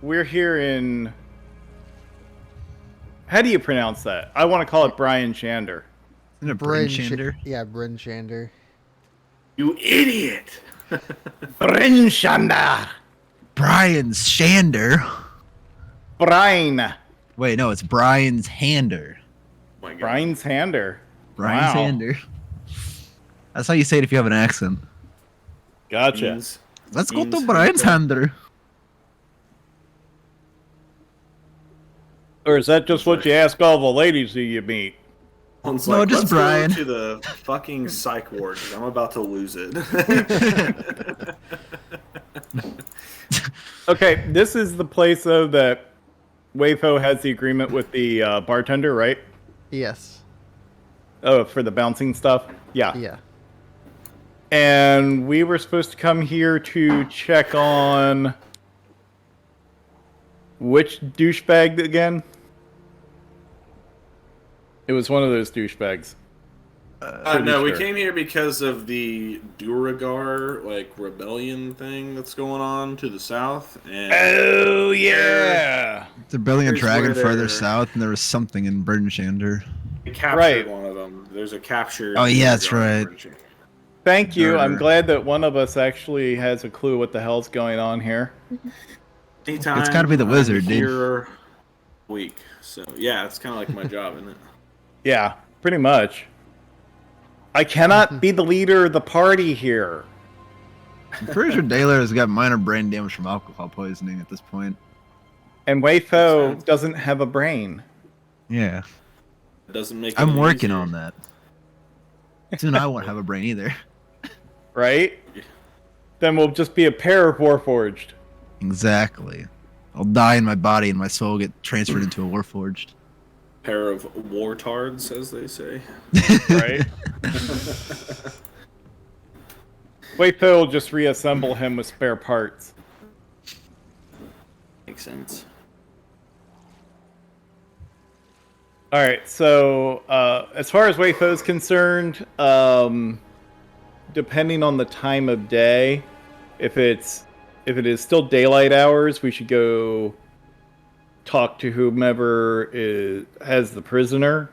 we're here in... How do you pronounce that? I want to call it Brian Shander. Isn't it Bryn Shander? Yeah, Bryn Shander. You idiot! Brian Shander! Brian Shander? Brian. Wait, no, it's Brian's Hander. Oh my God. Brian's Hander. Brian's Wow. Hander. That's how you say it if you have an accent. Gotcha. Means- Let's go to means Brian's hookah. Hander. Or is that just what you ask all the ladies who you meet? One's No, like, just let's Brian. go to the fucking psych ward 'cause I'm about to lose it. Okay, this is the place, though, that Wayfo has the agreement with the bartender, right? Yes. Oh, for the bouncing stuff? Yeah. Yeah. And we were supposed to come here to check on... Which douchebag again? It was one of those douchebags. No, we sure. came here because of the duergar rebellion thing that's going on to the south, and Oh, yeah! They're building a Here's dragon where further they're- south, and there was something in Bryn Shander. we captured Right. one of them. There's a captured. Oh, yeah, that's duergar right. version. Thank you. I'm Murder. glad that one of us actually has a clue what the hell's going on here. Anytime It's gotta be the I'm wizard, dude. here a week. So yeah, it's kind of like my job, isn't it? Yeah, pretty much. I cannot be the leader of the party here. I'm pretty sure Daler has got minor brain damage from alcohol poisoning at this point. And Wayfo doesn't have a brain. Yeah. It doesn't make. it I'm any working easier. on that. Soon I won't have a brain either. Right? Then we'll just be a pair of Warforged. Exactly. I'll die in my body and my soul will get transferred into a Warforged. Pair of wartards, as they say. Right? Wayfo will just reassemble him with spare parts. Makes sense. Alright, so as far as Wayfo is concerned, depending on the time of day, if it is still daylight hours, we should go talk to whomever has the prisoner.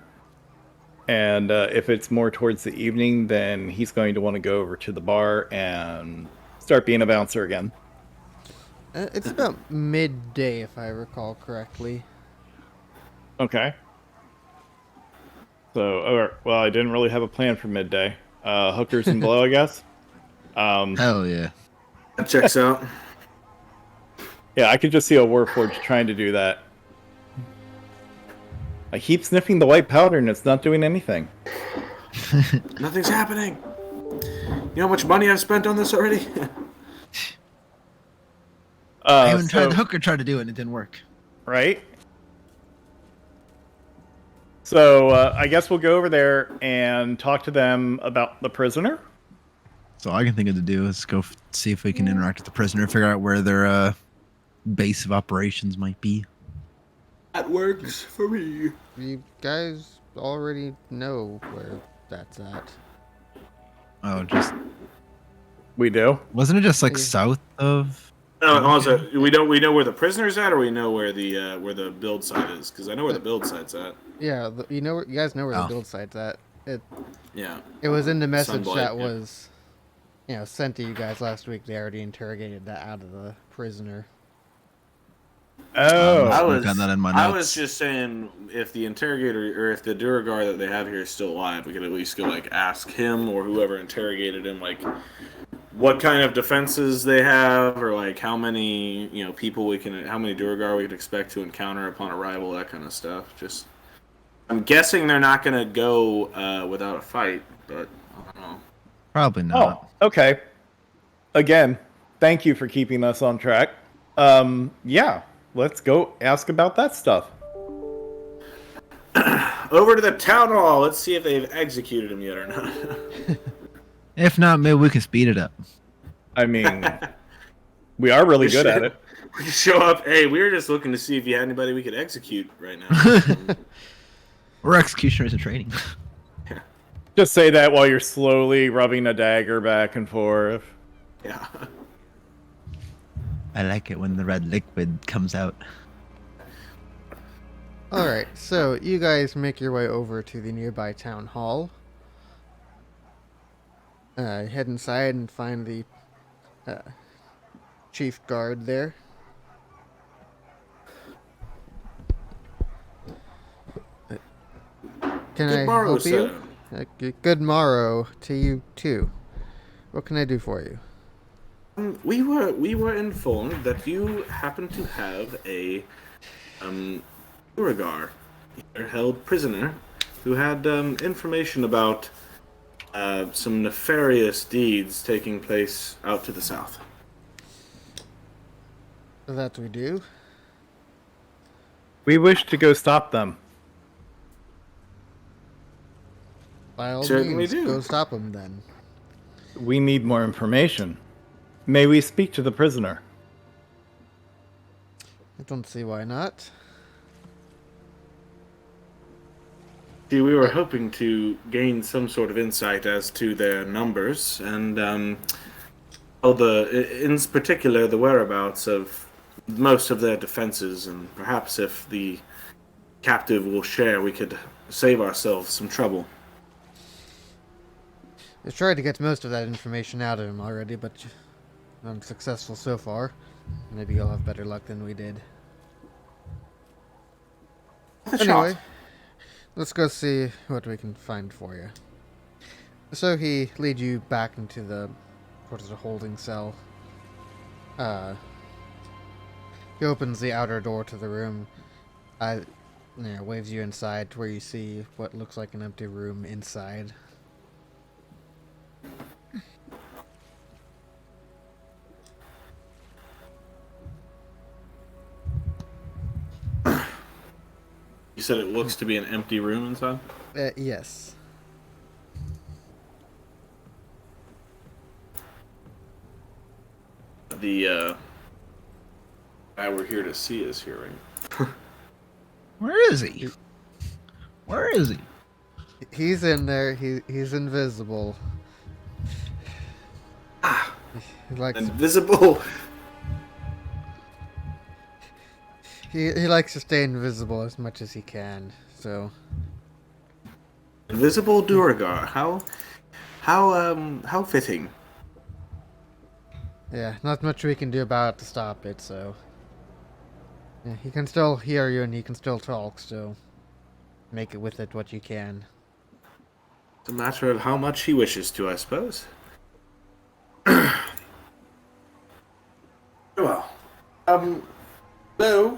And if it's more towards the evening, then he's going to want to go over to the bar and start being a bouncer again. It's about midday, if I recall correctly. Okay. So, alright, well, I didn't really have a plan for midday. Hookers and blow, I guess. Hell yeah. That checks out. Yeah, I could just see a Warforged trying to do that. I keep sniffing the white powder and it's not doing anything. Nothing's happening. You know how much money I've spent on this already? I even So- tried. Hooker tried to do it and it didn't work. Right? So, I guess we'll go over there and talk to them about the prisoner. So all I can think of to do is go see if we can interact with the prisoner, figure out where their base of operations might be. That works for me. You guys already know where that's at. Oh, just We do. wasn't it just like Yeah. south of? No, also, we know where the prisoner's at, or we know where the build site is, because I know where the build site's at. Yeah, you guys know where Oh. the build site's at. Yeah. It was in the message Sunblight, that yeah. was, sent to you guys last week. They already interrogated that out of the prisoner. Oh. I I've was got that in my I notes. was just saying, if the interrogator or if the duergar that they have here is still alive, we could at least go ask him or whoever interrogated him what kind of defenses they have, or how many people how many duergar we could expect to encounter upon arrival, that kind of stuff. Just I'm guessing they're not gonna go without a fight, but I don't know. Probably not. Oh, okay. Again, thank you for keeping us on track. Yeah, let's go ask about that stuff. Over to the town hall. Let's see if they've executed him yet or not. If not, maybe we can speed it up. I mean, we are really good at it. We show up. Hey, we were just looking to see if you had anybody we could execute right now. We're executioners in training. Just say that while you're slowly rubbing a dagger back and forth. Yeah. I like it when the red liquid comes out. Alright, so you guys make your way over to the nearby town hall. Head inside and find the chief guard there. Can I Good morrow, help you? sir. Good morrow to you too. What can I do for you? We were informed that you happen to have a duergar here held prisoner who had information about some nefarious deeds taking place out to the south. That we do. We wish to go stop them. By all Certainly means, do. go stop him then. We need more information. May we speak to the prisoner? I don't see why not. See, we were hoping to gain some sort of insight as to their numbers and, in particular, the whereabouts of most of their defenses, and perhaps if the captive will share, we could save ourselves some trouble. I've tried to get most of that information out of him already, but I'm successful so far. Maybe you'll have better luck than we did. Anyway, let's go see what we can find for you. So he leads you back into the holding cell. He opens the outer door to the room. Waves you inside to where you see what looks like an empty room inside. You said it looks to be an empty room inside? Yes. The guy we're here to see is here, right? Where is he? Where is he? He's in there. He's invisible. He likes Invisible. he likes to stay invisible as much as he can. So Invisible duergar. How fitting. yeah, not much we can do about it to stop it. So yeah, he can still hear you and he can still talk. So make it with it what you can. It's a matter of how much he wishes to, I suppose. Well, Lou,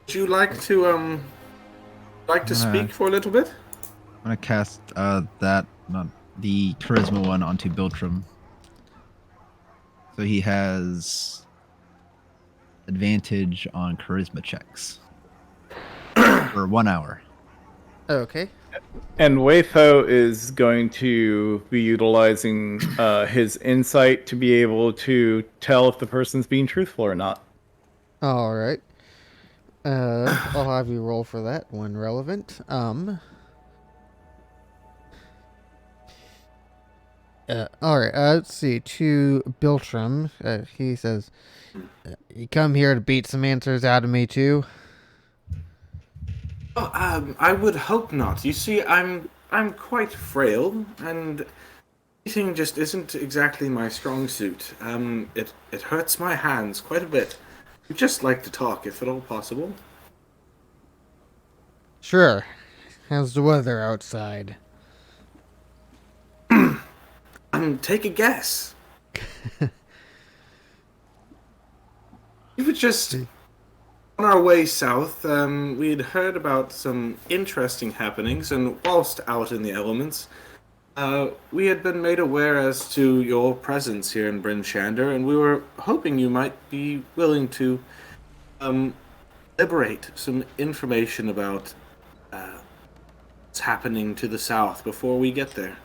would you like to speak for a little bit? I'm gonna cast the charisma one onto Biltram. So he has advantage on charisma checks for 1 hour. Okay. And Weifo is going to be utilizing his insight to be able to tell if the person's being truthful or not. All right. I'll have you roll for that when relevant. All right. Let's see. To Biltram, he says, "You come here to beat some answers out of me too." Oh, I would hope not. You see, I'm quite frail, and eating just isn't exactly my strong suit. It hurts my hands quite a bit. We'd just like to talk, if at all possible. Sure. How's the weather outside? Take a guess. We were just on our way south. We'd heard about some interesting happenings, and whilst out in the elements, we had been made aware as to your presence here in Bryn Shander, and we were hoping you might be willing to liberate some information about what's happening to the south before we get there.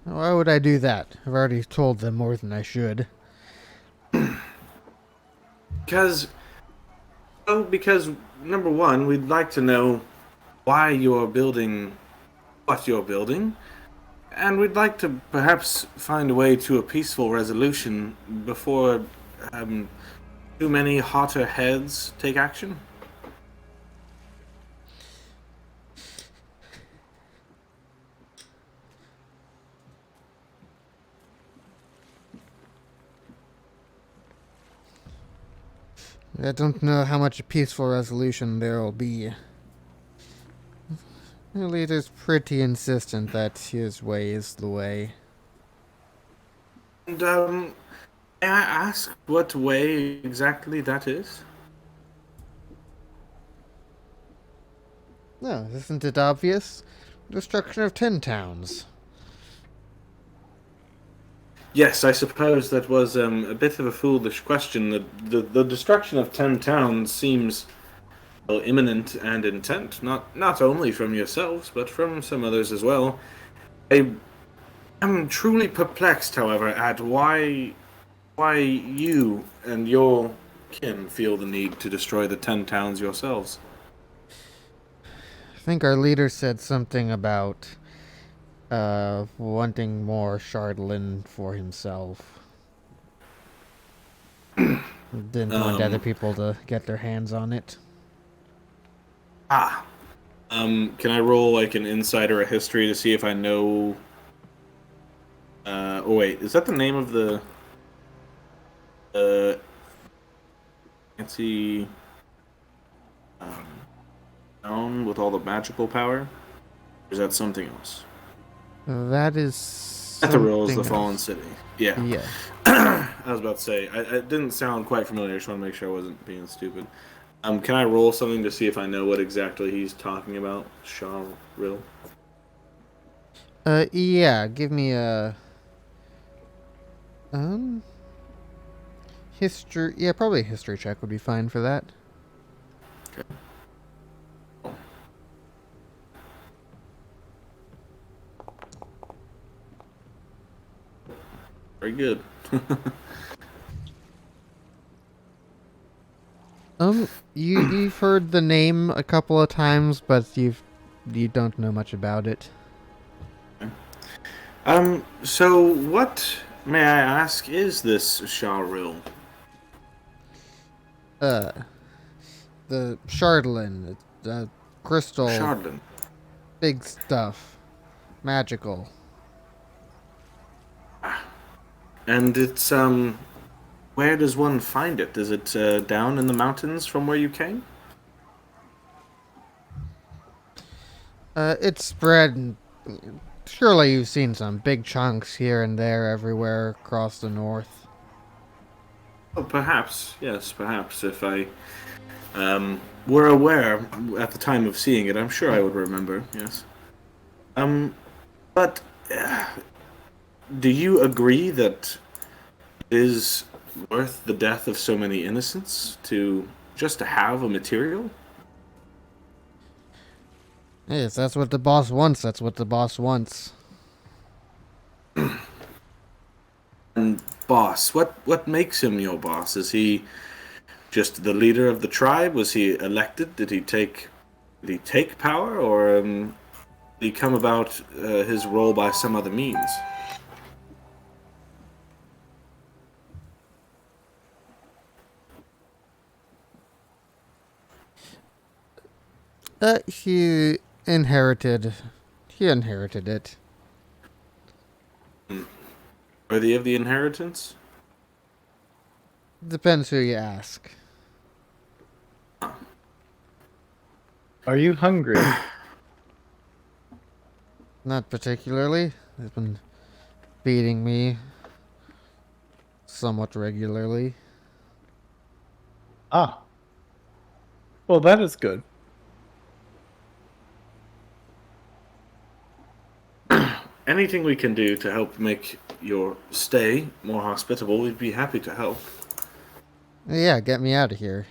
Why would I do that? I've already told them more than I should. Because number one, we'd like to know why you're building what you're building, And we'd like to perhaps find a way to a peaceful resolution before too many hotter heads take action. I don't know how much a peaceful resolution there will be. The leader's pretty insistent that his way is the way. And, may I ask what way exactly that is? No, isn't it obvious? Destruction of 10 towns. Yes, I suppose that was a bit of a foolish question. The destruction of 10 towns seems well, imminent and intent, not only from yourselves, but from some others as well. I am truly perplexed, however, at why you and your kin feel the need to destroy the 10 towns yourselves. I think our leader said something about wanting more Shardlin for himself. Didn't want other people to get their hands on it. Can I roll like an insight or a history to see if I know? Oh wait, is that the name of the fancy town with all the magical power? Or is that something else? That is. Ethereal is the something fallen else. city. Yeah. Yeah. I was about to say, it didn't sound quite familiar. I just want to make sure I wasn't being stupid. Can I roll something to see if I know what exactly he's talking about? Shaw Rill? Yeah, give me a. History. Yeah, probably a history check would be fine for that. Okay. Very good. You've heard the name a couple of times, but you don't know much about it. So what, may I ask, is this Shaw Rill? The Shardlin, the crystal, Shardlin. big stuff, magical. And it's, where does one find it? Is it down in the mountains from where you came? It's spread. Surely you've seen some big chunks here and there everywhere across the north. Oh, perhaps. Yes, perhaps. If I were aware at the time of seeing it, I'm sure I would remember, yes. But do you agree that it is worth the death of so many innocents just to have a material? Yes, that's what the boss wants. That's what the boss wants. And boss, what makes him your boss? Is he just the leader of the tribe? Was he elected? Did he take power, or did he come about his role by some other means? He inherited it. Worthy of the inheritance? Depends who you ask. Are you hungry? Not particularly. They've been feeding me somewhat regularly. Ah. Well, that is good. Anything we can do to help make your stay more hospitable, we'd be happy to help. Yeah, get me out of here.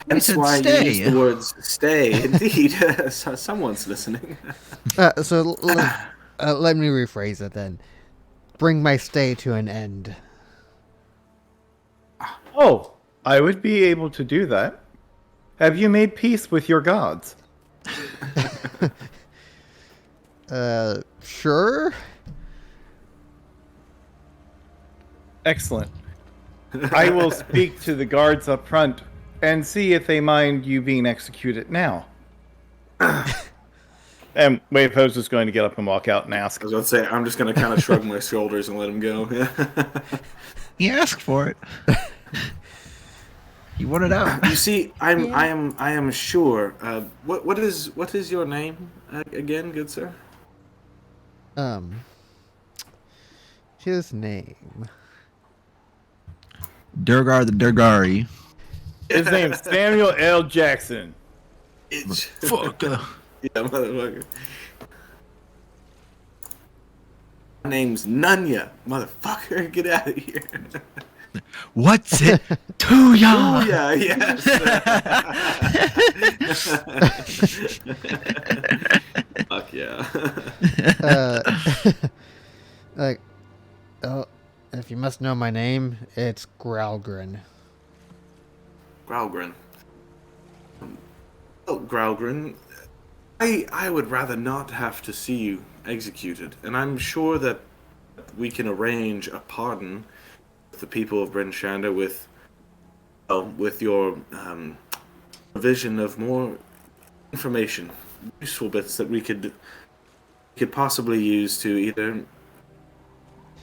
That's said why stay. you use the words stay. Indeed, someone's listening. So let me rephrase it then. Bring my stay to an end. Oh, I would be able to do that. Have you made peace with your gods? Sure. Excellent. I will speak to the guards up front and see if they mind you being executed now. And Wavehouse is going to get up and walk out and ask. I was about to say, I'm just going to kind of shrug my shoulders and let him go. He asked for it. He wanted out. You see, I am sure. What is your name again, good sir? His name. Duergar the Duergari. His name's Samuel L. Jackson. Fuck. Yeah, motherfucker. My name's Nunya, motherfucker. Get out of here. What's it to ya? Oh yeah, yes. Fuck yeah. Like, oh, if you must know my name, it's Growlgren. Growlgren. Oh, Growlgren. I would rather not have to see you executed, and I'm sure that we can arrange a pardon with the people of Bryn Shander with your provision of more information, useful bits that we could possibly use to either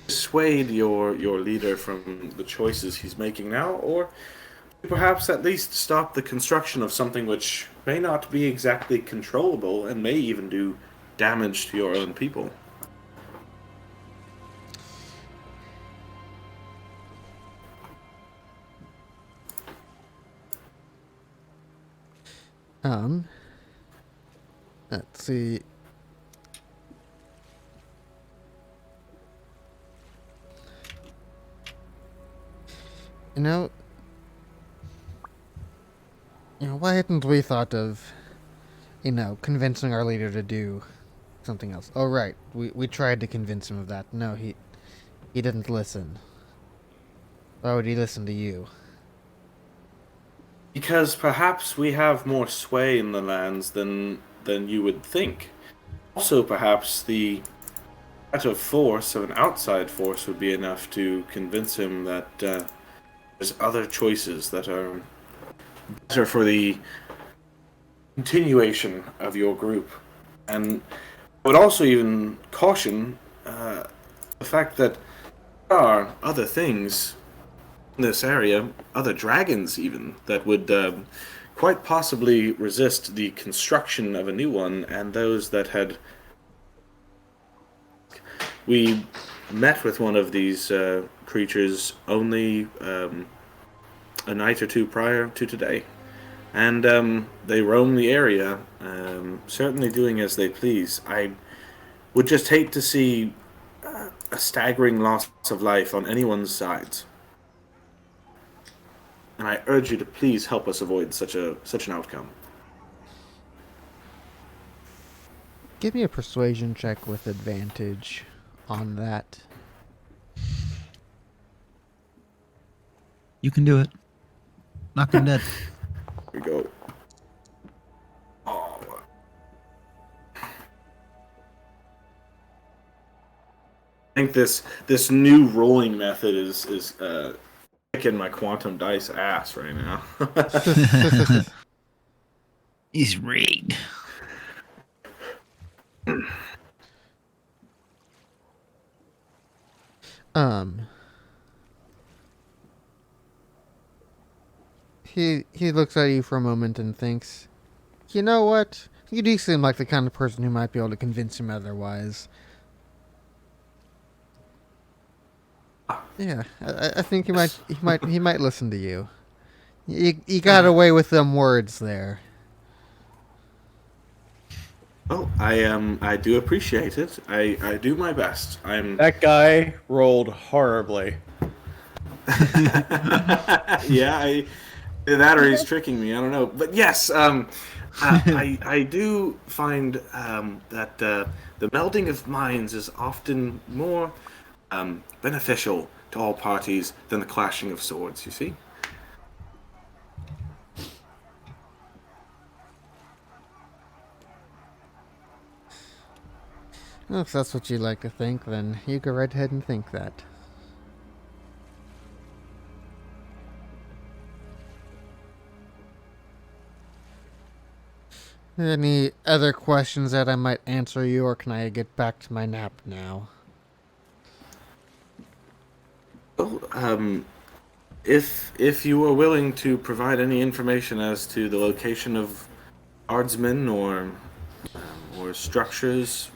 dissuade your leader from the choices he's making now, or perhaps at least stop the construction of something which may not be exactly controllable and may even do damage to your own people. Let's see. You know, why hadn't we thought of, convincing our leader to do something else? Oh, right. We tried to convince him of that. No, he didn't listen. Why would he listen to you? Because perhaps we have more sway in the lands than you would think. Also, perhaps the threat of force of an outside force would be enough to convince him that there's other choices that are better for the continuation of your group. And I would also even caution the fact that there are other things in this area, other dragons even, that would quite possibly resist the construction of a new one, and those that had... We met with one of these creatures only a night or two prior to today, and they roam the area, certainly doing as they please. I would just hate to see a staggering loss of life on anyone's sides. And I urge you to please help us avoid such an outcome. Give me a persuasion check with advantage on that. You can do it. Knock him dead. Here we go. Oh. I think this new rolling method is kicking my quantum dice ass right now. He's rigged. He looks at you for a moment and thinks, you know what? You do seem like the kind of person who might be able to convince him otherwise. Yeah, I think he might listen to you. You got away with them words there. Oh, I do appreciate it. I do my best. That guy rolled horribly. Yeah, that or he's tricking me. I don't know. But yes, I do find that the melding of minds is often more beneficial to all parties than the clashing of swords, you see? Well, if that's what you like to think, then you go right ahead and think that. Any other questions that I might answer you, or can I get back to my nap now? Well, if you are willing to provide any information as to the location of guardsmen or structures,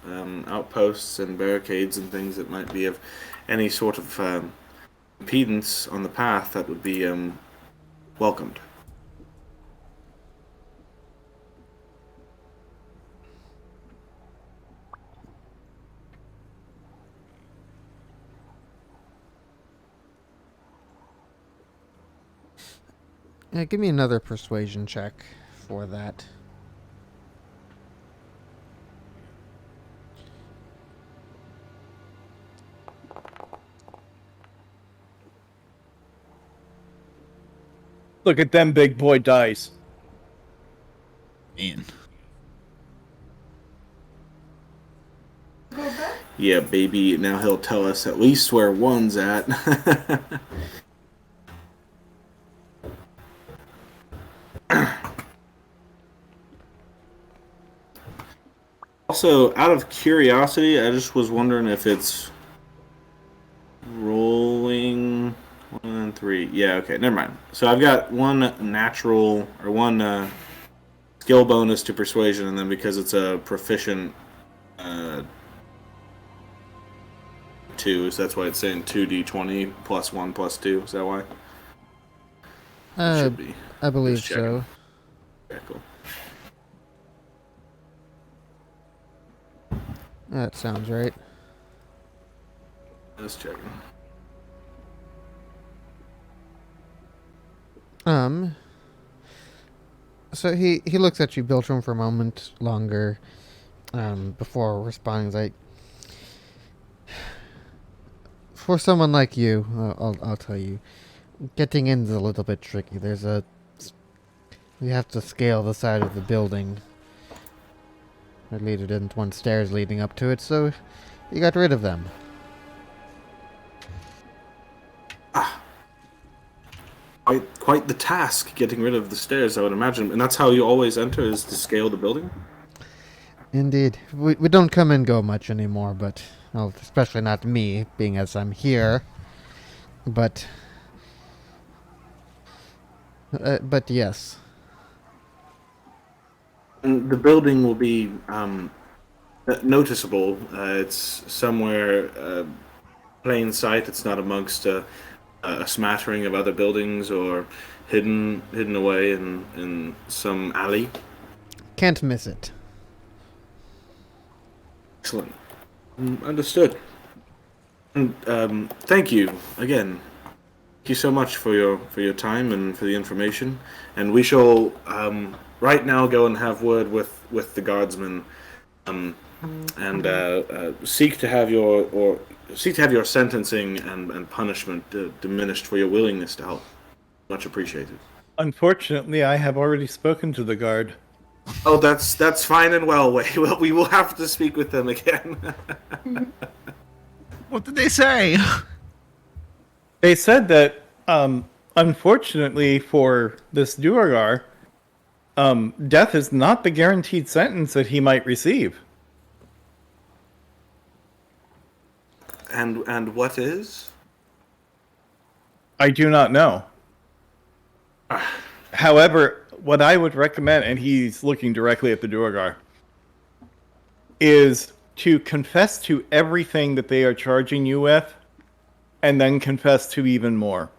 outposts and barricades and things that might be of any sort of impedance on the path, that would be welcomed. Yeah, give me another persuasion check for that. Look at them big boy dice. Man. Yeah, baby. Now he'll tell us at least where one's at. Also, out of curiosity, I just was wondering if it's rolling 1 and 3. Yeah, okay, never mind. So I've got one natural or one skill bonus to persuasion, and then because it's a proficient 2, so that's why it's saying 2d20 plus 1 plus 2. Is that why? It should be. I believe Just checking. so. Okay, cool. That sounds right. Just checking. So he looks at you, Biltram, for a moment longer, before responding. He's like, for someone like you, I'll tell you, getting in is a little bit tricky. We have to scale the side of the building. Our leader didn't want stairs leading up to it, so he got rid of them. Quite the task, getting rid of the stairs, I would imagine. And that's how you always enter, is to scale the building? Indeed. We don't come and go much anymore, but... Well, especially not me, being as I'm here. But yes. And the building will be noticeable. It's somewhere plain sight. It's not amongst a smattering of other buildings or hidden away in some alley. Can't miss it. Excellent. Understood. And thank you again. Thank you so much for your time and for the information. And we shall right now go and have word with the guardsmen, and seek to have your sentencing and punishment diminished for your willingness to help. Much appreciated. Unfortunately, I have already spoken to the guard. Oh, that's fine and well. We will have to speak with them again. What did they say? They said that, unfortunately for this duergar, death is not the guaranteed sentence that he might receive. And what is? I do not know. However, what I would recommend, and he's looking directly at the duergar, is to confess to everything that they are charging you with, and then confess to even more.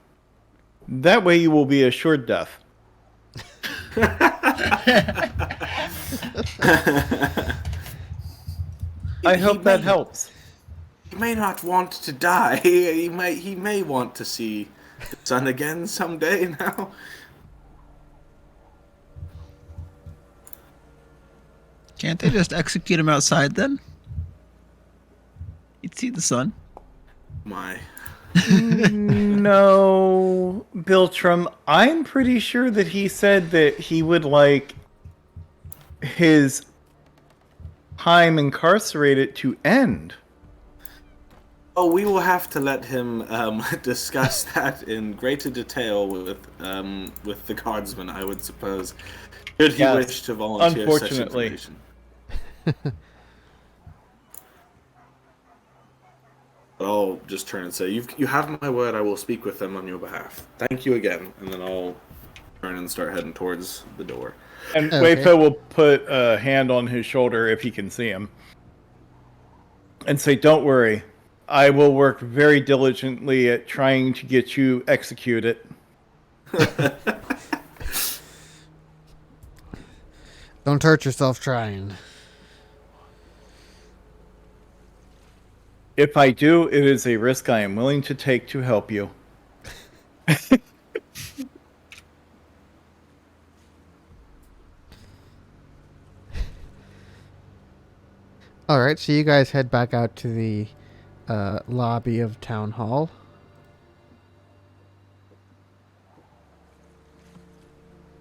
That way you will be assured death. I hope that helps. He may not want to die. He may want to see the sun again someday now. Can't they just execute him outside then? You'd see the sun. My. No, Biltram, I'm pretty sure that he said that he would like his time incarcerated to end? Oh, we will have to let him discuss that in greater detail with the guardsman, I would suppose. Should he Yes, wish to volunteer such unfortunately. information. But I'll just turn and say, you have my word, I will speak with them on your behalf. Thank you again. And then I'll turn and start heading towards the door. And Okay. Wayfo will put a hand on his shoulder if he can see him. And say, don't worry. I will work very diligently at trying to get you executed. Don't hurt yourself trying. If I do, it is a risk I am willing to take to help you. Alright, so you guys head back out to the lobby of Town Hall.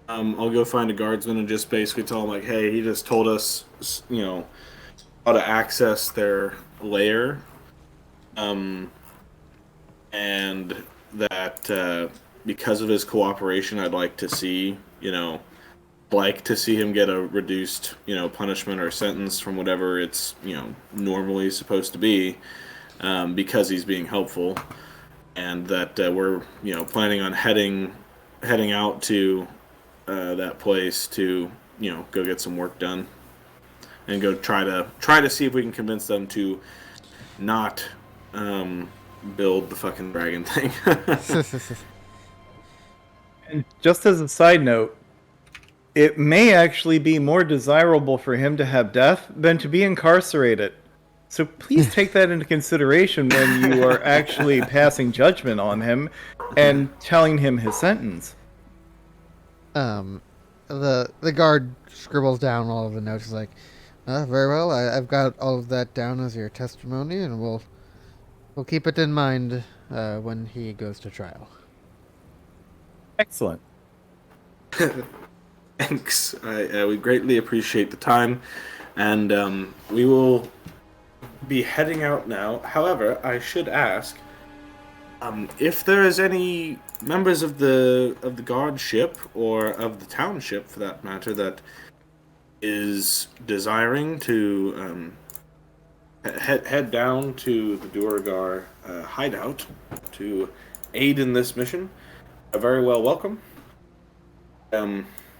I'll go find a guardsman and just basically tell him, like, hey, he just told us, how to access their lair. And that because of his cooperation, I'd like to see, him get a reduced, punishment or sentence from whatever it's, normally supposed to be, because he's being helpful, and that we're, planning on heading out to that place to, go get some work done, and go try to see if we can convince them to not build the fucking dragon thing. And just as a side note, it may actually be more desirable for him to have death than to be incarcerated. So please take that into consideration when you are actually passing judgment on him and telling him his sentence. The guard scribbles down all of the notes. He's like, very well. I've got all of that down as your testimony, and we'll keep it in mind when he goes to trial. Excellent. Thanks. We greatly appreciate the time, and we will be heading out now. However, I should ask if there is any members of the guard ship, or of the township for that matter, that is desiring to head down to the duergar hideout to aid in this mission. Very well welcome.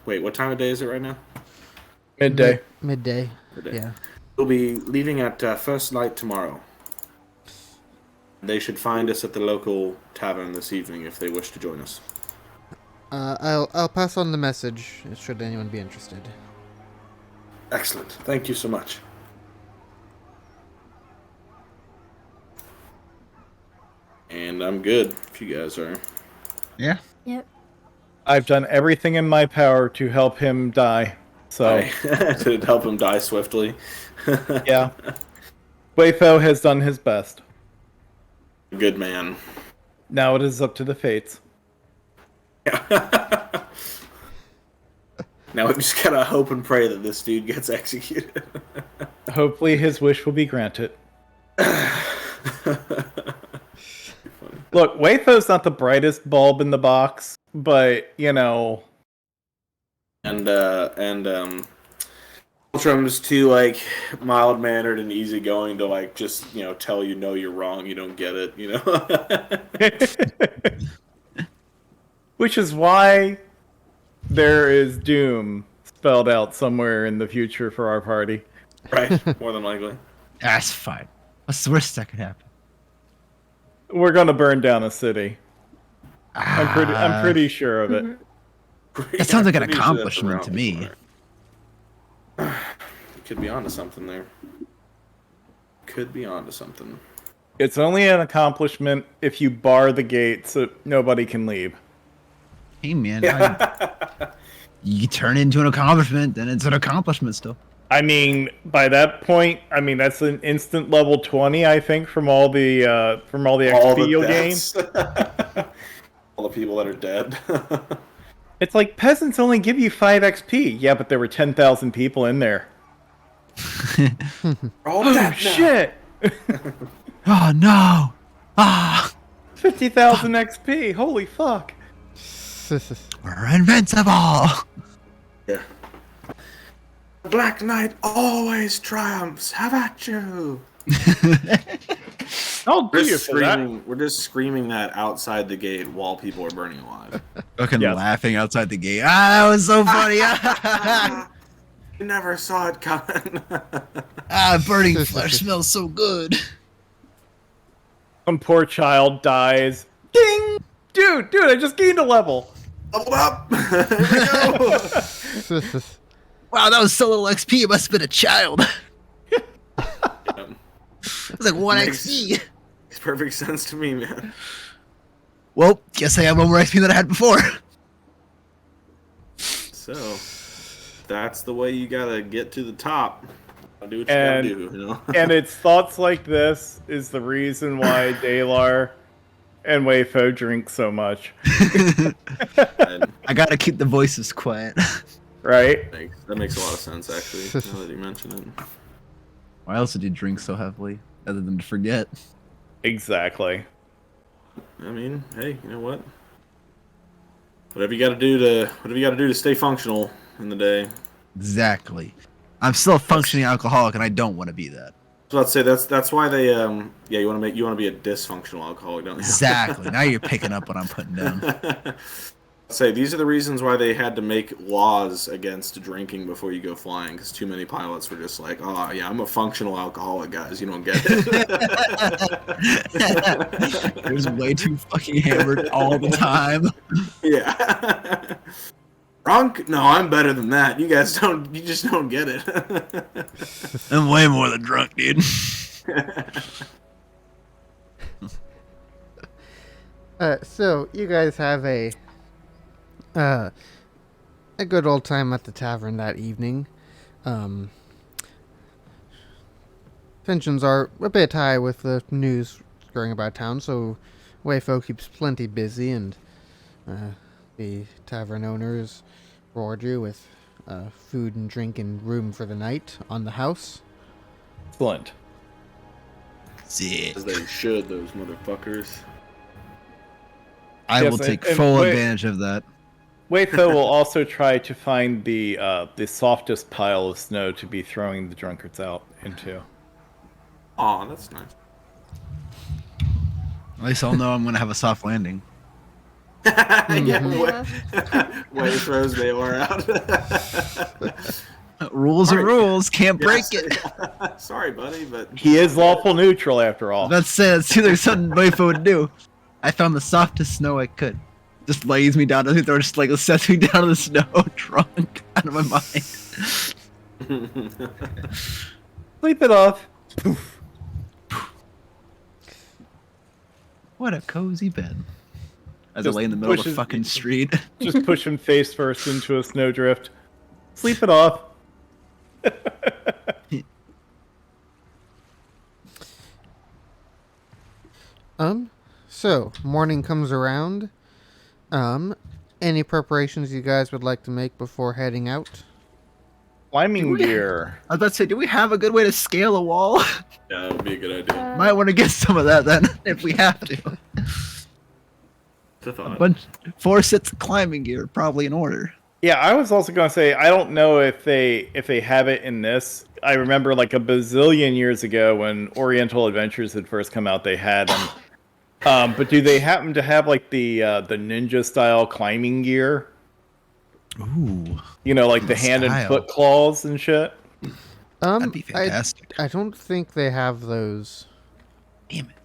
Wait, what time of day is it right now? Midday. Midday. Midday. Yeah. We'll be leaving at first light tomorrow. They should find us at the local tavern this evening if they wish to join us. I'll pass on the message should anyone be interested. Excellent. Thank you so much. And I'm good if you guys are. Yeah. Yep. I've done everything in my power to help him die. So, To help him die swiftly. yeah. Wayfo has done his best. Good man. Now it is up to the fates. Now we just gotta hope and pray that this dude gets executed. Hopefully his wish will be granted. Look, Wayfo's not the brightest bulb in the box, but, And Ultram's too, like, mild-mannered and easygoing to, like, just, tell you, no, you're wrong, you don't get it, which is why there is doom spelled out somewhere in the future for our party. Right, more than likely. That's fine. What's the worst that could happen? We're gonna burn down a city. I'm pretty sure of it. That sounds like an Pretty sure that's accomplishment to around me. somewhere. Could be onto something there. Could be onto something. It's only an accomplishment if you bar the gate so nobody can leave. Hey, man. You turn it into an accomplishment, then it's an accomplishment still. I mean, by that point, that's an instant level 20, I think, from all the XP you'll gain. deaths. All the people that are dead. It's like peasants only give you 5 XP. Yeah, but there were 10,000 people in there. All Oh that now. shit! Oh no! Ah, 50,000 XP. Holy fuck! we're invincible. Yeah. The Black Knight always triumphs. Have at you. I'll do We're you just for that. screaming. We're just screaming that outside the gate while people are burning alive. Fucking Yes. laughing outside the gate. Ah, that was so funny. You never saw it coming. Burning flesh smells so good. Some poor child dies. Ding! Dude, I just gained a level. Leveled up. Here we go. Wow, that was so little XP. It must have been a child. It was like 1 XP. Makes perfect sense to me, man. Well, guess I have one more XP than I had before. So, that's the way you gotta get to the top. Do what you gotta And- do, you know? And it's thoughts like this is the reason why Dalar and Wayfo drink so much, And I gotta keep the voices quiet. right? that makes a lot of sense, actually, now that you mention it. Why else did you drink so heavily, other than to forget? Exactly. I mean, hey, you know what? Whatever you gotta do to stay functional in the day. Exactly. I'm still a functioning alcoholic, and I don't want to be that. So let's say that's why they you want to be a dysfunctional alcoholic, don't you? Exactly. Now you're picking up what I'm putting down. Say these are the reasons why they had to make laws against drinking before you go flying, because too many pilots were just like, oh yeah, I'm a functional alcoholic, guys, you don't get it. It was way too fucking hammered all the time. Yeah. Drunk? No, I'm better than that. You just don't get it. I'm way more than drunk, dude. So you guys have a good old time at the tavern that evening. Tensions are a bit high with the news going about town, so Wayfo keeps plenty busy, and the tavern owners reward you with food and drink and room for the night on the house. Excellent. Sick. As they should, those motherfuckers. I Yes, will take and full wait- advantage of that. Wayfo will also try to find the softest pile of snow to be throwing the drunkards out into. Aw, that's nice. At least I'll know I'm going to have a soft landing. Yeah, way throws they are out. Rules are Alright. rules. Can't break Yes. it. Sorry, buddy, but He is lawful neutral after all. Let's say that's either something Wayfo would do. I found the softest snow I could. Just lays me down. Or just like sets me down in the snow, drunk, out of my mind. Sleep it off. What a cozy bed. As Just I lay in the middle of the pushes- fucking street. Just push him face first into a snowdrift. Sleep it off. So morning comes around. Any preparations you guys would like to make before heading out? Climbing gear. I was about to say, do we have a good way to scale a wall? yeah, that would be a good idea. Might want to get some of that then, if we have to. It's a thought. But 4 sets of climbing gear, probably in order. Yeah, I was also going to say I don't know if they have it in this. I remember like a bazillion years ago when Oriental Adventures had first come out, they had them. But do they happen to have like the ninja style climbing gear? Ooh, You know, like the hand and Style. foot claws and shit. that'd be fantastic. I don't think they have those. Damn it.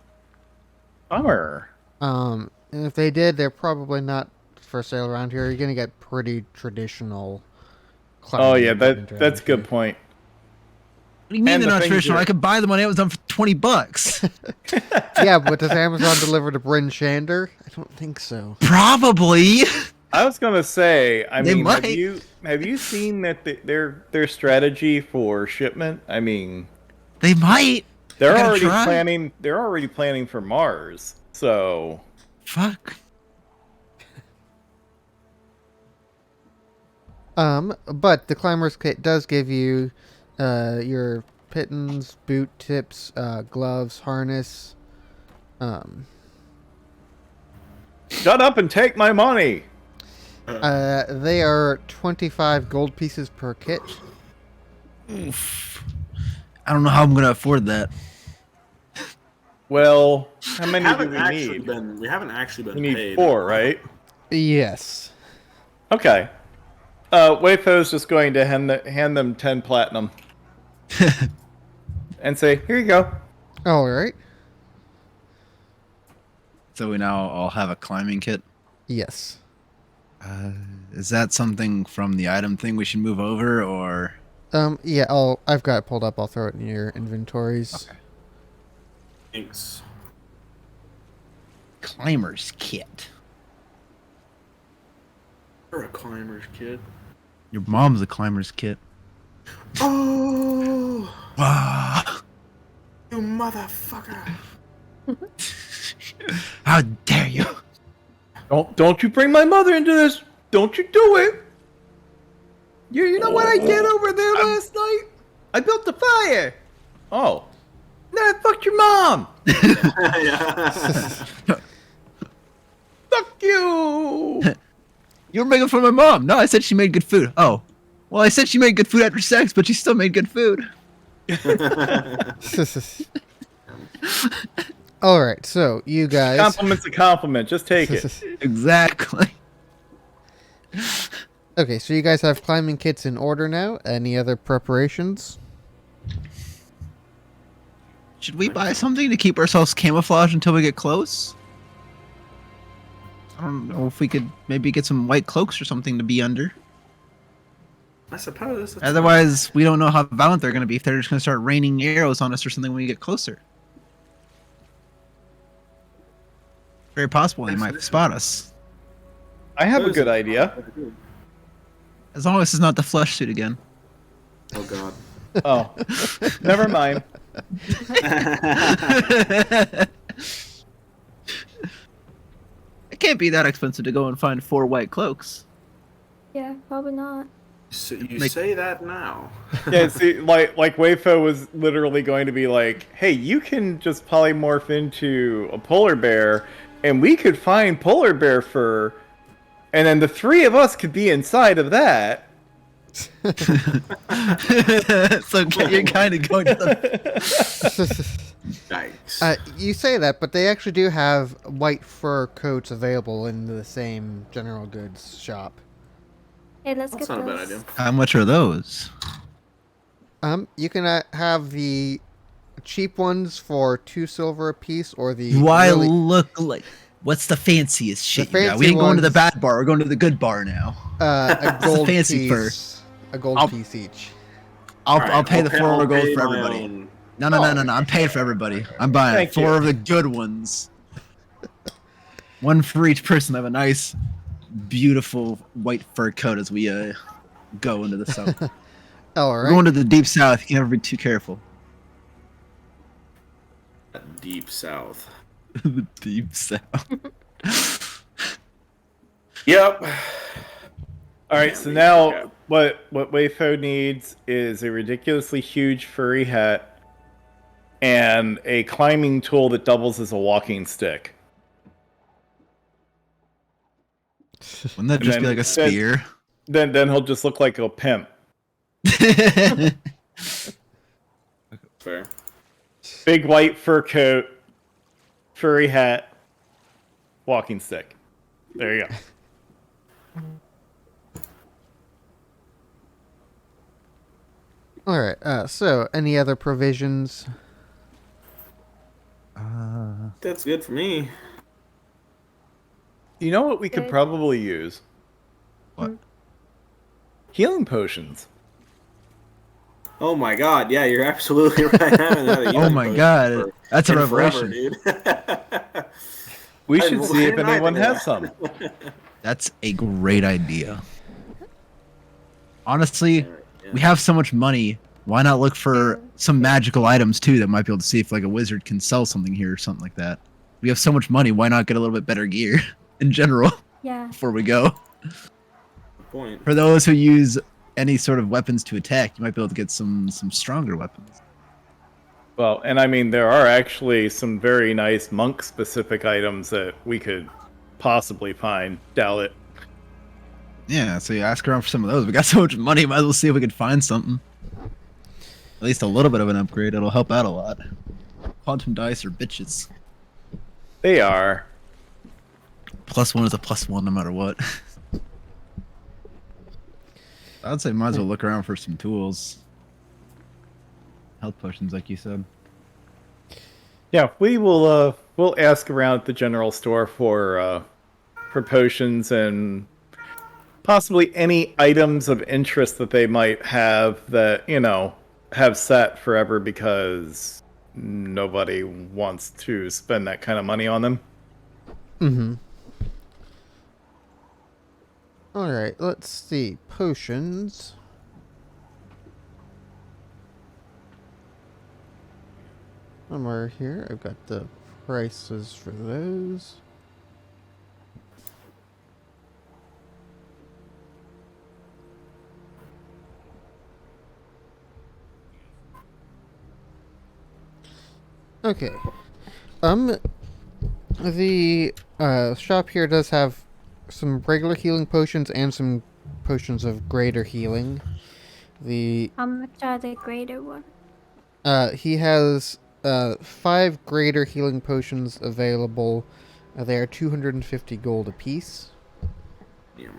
Bummer. And if they did, they're probably not for sale around here. You're gonna get pretty traditional. Oh climbing yeah, equipment that's a around good here. point. What do you mean And they're the not things traditional? are- I could buy them on Amazon for $20. Yeah, but does Amazon deliver to Bryn Shander? I don't think so. Probably. I was gonna say, I They mean, might. have you seen that their strategy for shipment? I mean, They might. they're gotta already try. planning. They're already planning for Mars. So Fuck. But the Climber's Kit does give you Your pittons, boot tips, gloves, harness. Shut up and take my money. They are 25 gold pieces per kit. Oof. I don't know how I'm gonna afford that. Well, how many do we actually need? we haven't actually been We need paid. 4, right? Yes. Okay. Wayfo's just going to hand them 10 platinum. And say, here you go. All right. So we now all have a climbing kit. Yes. Is that something from the item thing we should move over, or? Yeah, I've got it pulled up. I'll throw it in your inventories. Okay. Thanks. Climber's kit. You're a climber's kid. Your mom's a climber's kit. Oh, Ah, you motherfucker! how dare you! Don't you bring my mother into this. Don't you do it. You know what I did over there last night? I built a fire. Oh. No, I fucked your mom. Yeah. Fuck you. You were making fun of my mom. No, I said she made good food. Oh. Well, I said she made good food after sex, but she still made good food. All right, so you guys. Compliment's a compliment. Just take it. Exactly. Okay, so you guys have climbing kits in order now. Any other preparations? Should we buy something to keep ourselves camouflaged until we get close? I don't know if we could maybe get some white cloaks or something to be under. I suppose. That's Otherwise, we don't know how violent they're going to be if they're just going to start raining arrows on us or something when we get closer. Very possible they might spot us. I have a good idea. As long as it's not the flesh suit again. Oh god. Oh. Never mind. It can't be that expensive to go and find 4 white cloaks. Yeah, probably not. So you Like- say that now. Yeah, see, like Wayfo was literally going to be like, hey, you can just polymorph into a polar bear, and we could find polar bear fur, and then the 3 of us could be inside of that. So you're kind of going to the... Yikes. You say that, but they actually do have white fur coats available in the same general goods shop. Hey, let's That's get not a those. bad idea. How much are those? You can have the cheap ones for 2 silver a piece, or the Do I really- look like... What's the fanciest shit you got? fancy We ain't going to the ones- bad bar. We're going to the good bar now. a gold fancy piece, a gold I'll- piece each. I'll pay the 4 gold for my everybody. own. No. I'm paying for everybody. I'm buying Thank 4 you. of the good ones. 1 for each person. Have a nice, beautiful white fur coat as we go into the south. All We're right. going to the deep south. You can never be too careful. Deep south. The deep south. Yep. All right, so now what Wayfo needs is a ridiculously huge furry hat and a climbing tool that doubles as a walking stick. Wouldn't that just then- be like a spear? Then he'll just look like a pimp. Fair. Big white fur coat, furry hat, walking stick. There you go. All right. So, any other provisions? That's good for me. You know what we could Good. probably use? What? Healing potions. Oh my god, yeah, you're absolutely right. I haven't had a Oh healing my potion god, that's a in forever, revelation. dude. We Why should see if didn't I anyone think of has that? some. That's a great idea. Honestly, we have so much money. Why not look for some magical items too that might be able to see if like a wizard can sell something here or something like that. We have so much money. Why not get a little bit better gear in general Yeah. before we go? Point. For those who use any sort of weapons to attack, you might be able to get some stronger weapons. Well, and I mean, there are actually some very nice monk-specific items that we could possibly find. Doubt it. Yeah, so you ask around for some of those. We got so much money, might as well see if we can find something. At least a little bit of an upgrade. It'll help out a lot. Quantum dice are bitches. They are. +1 is a +1 no matter what. I'd say might as well look around for some tools. Health potions, like you said. Yeah, we'll ask around at the general store for potions and possibly any items of interest that they might have that, you know, have sat forever because nobody wants to spend that kind of money on them. Mm-hmm. Alright, let's see. Potions. Somewhere here, I've got the prices for those. Okay. The shop here does have some regular healing potions and some potions of greater healing. How much are the greater one? He has 5 greater healing potions available. They are 250 gold apiece. Yeah.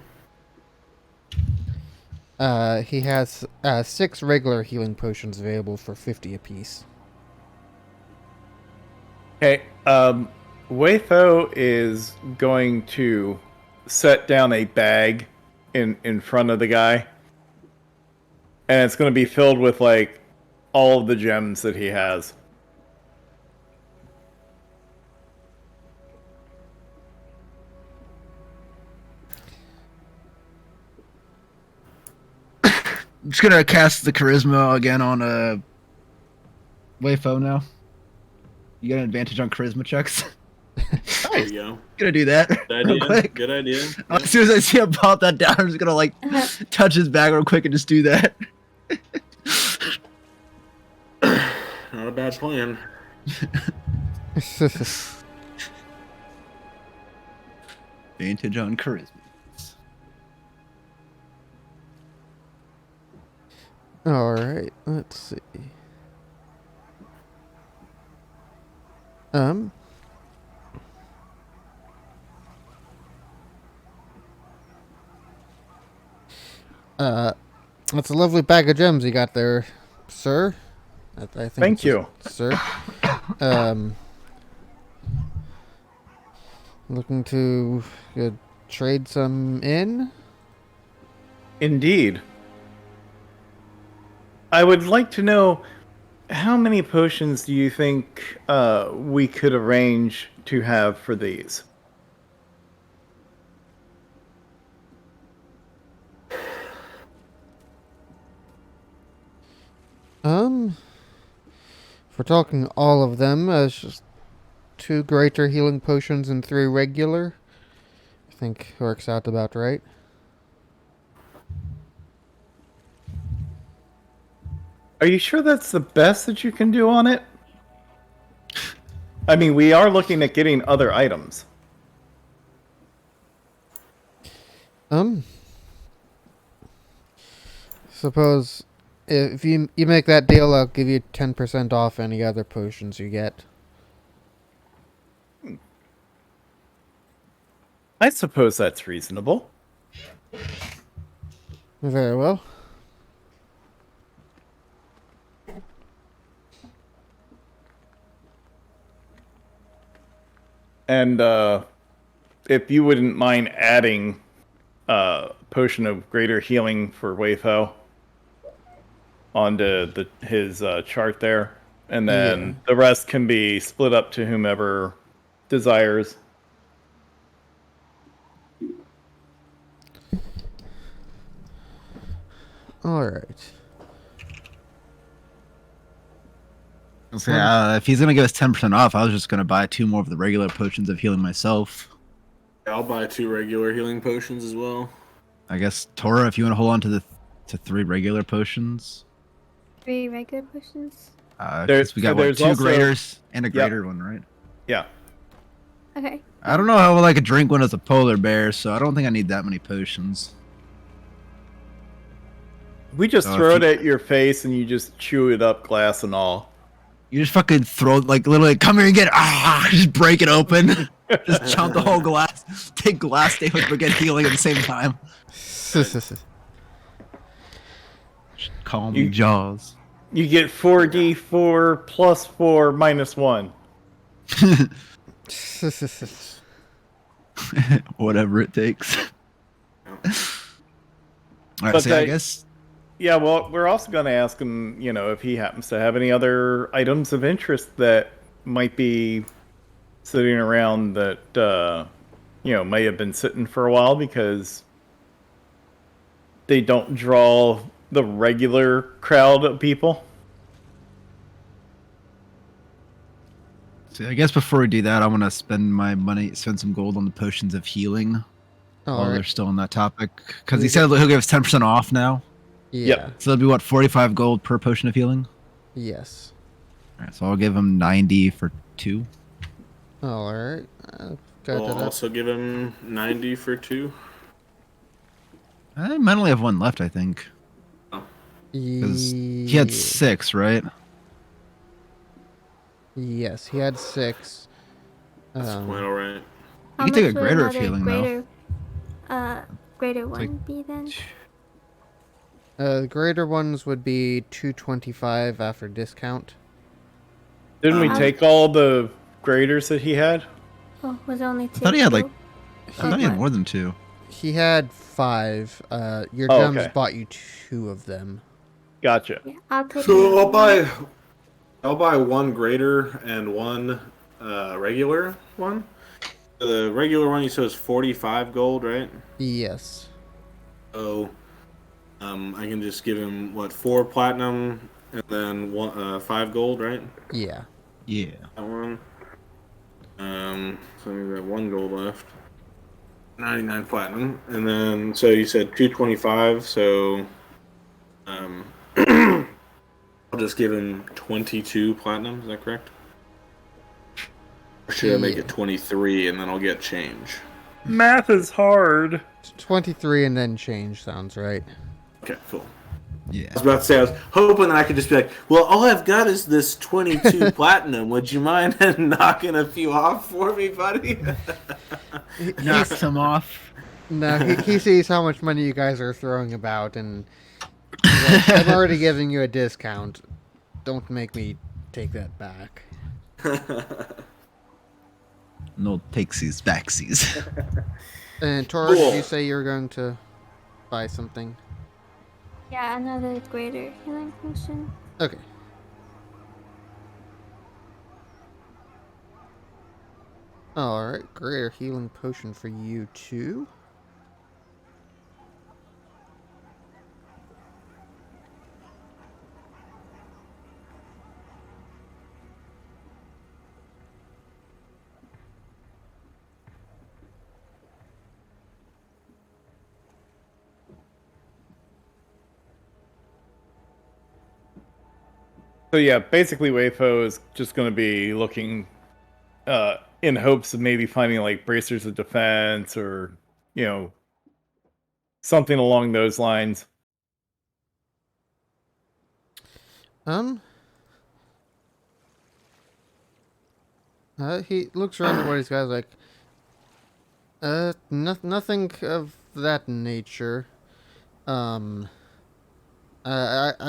He has 6 regular healing potions available for 50 apiece. Okay, Wayfo is going to set down a bag in front of the guy. And it's going to be filled with, like, all of the gems that he has. I'm just gonna cast the charisma again on Wayfo now. You got an advantage on charisma checks. There you go. Gonna do that. Good real idea. quick. Good idea. As soon as I see him pop that down, I'm just gonna like touch his bag real quick and just do that. Not a bad plan. Advantage on charisma. Alright, let's see. That's a lovely bag of gems you got there, sir. I think Thank you. sir. Looking to trade some in? Indeed. I would like to know, how many potions do you think we could arrange to have for these? If we're talking all of them, it's just 2 greater healing potions and 3 regular. I think works out about right. Are you sure that's the best that you can do on it? I mean, we are looking at getting other items. Suppose if you make that deal, I'll give you 10% off any other potions you get. I suppose that's reasonable. Very well. And if you wouldn't mind adding a potion of greater healing for Wayfo onto his chart there, and then the rest can be split up to whomever desires. All right. So, if he's gonna give us 10% off, I was just gonna buy 2 more of the regular potions of healing myself. I'll buy 2 regular healing potions as well. I guess Tora, if you want to hold on to the to 3 regular potions. 3 regular potions. 'Cause we got there's 2 also- graders and a Yep. grader one, right? Yeah. Okay. I don't know how well I could drink one as a polar bear, so I don't think I need that many potions. We just Oh, throw if it you- at your face and you just chew it up, glass and all. You just fucking throw, like, literally, come here and get it. Just break it open. Just chomp the whole glass. Take glass damage, but get healing at the same time. Call me You- Jaws. You get 4d4 plus 4 minus 1. Whatever it takes. Alright, But so I they- guess... Yeah, well, we're also going to ask him, if he happens to have any other items of interest that might be sitting around that, may have been sitting for a while because they don't draw the regular crowd of people. So I guess before we do that, I want to spend some gold on the potions of healing while they're Alright. still on that topic. Because he said he'll give us 10% off now. Yeah. Yep. So that'll be what, 45 gold per potion of healing? Yes. Alright, so I'll give him 90 for 2. Alright. Got We'll that up. also give him 90 for 2. I might only have 1 left, I think. Because he had 6, right? Yes, he had 6. That's quite alright. How can take a much would greater of another healing, though. Greater one like- be then? The greater ones would be 225 after discount. Didn't we Um, take all the graders that he had? Oh, was it only 2? I thought he had, like... Oh, I thought he had more than 2. He had 5. Your Oh, gems okay. bought you 2 of them. Gotcha. yeah, I'll take So another I'll buy 1 greater and 1 regular one. The regular one you said is 45 gold, right? Yes. So I can just give him 4 platinum and then 5 gold, right? Yeah. Yeah. That one. So we got 1 gold left. 99 platinum, and then so you said 225. So I'll just give him 22 platinum. Is that correct? Or should I make Yeah. it 23 and then I'll get change? Math is hard. 23 and then change sounds right. Okay, cool. Yeah. I was about to say, I was hoping that I could just be like, well, all I've got is this 22 platinum. Would you mind knocking a few off for me, buddy? Knocked him off. No, he sees how much money you guys are throwing about, and he's like, I'm already giving you a discount. Don't make me take that back. No takesies, backsies. And Tora, Cool. did you say you were going to buy something? Yeah, another greater healing potion. Okay. Alright, greater healing potion for you too. So yeah, basically Wayfo is just going to be looking in hopes of maybe finding like bracers of defense or, something along those lines. He looks around at what he's got like, nothing of that nature. I've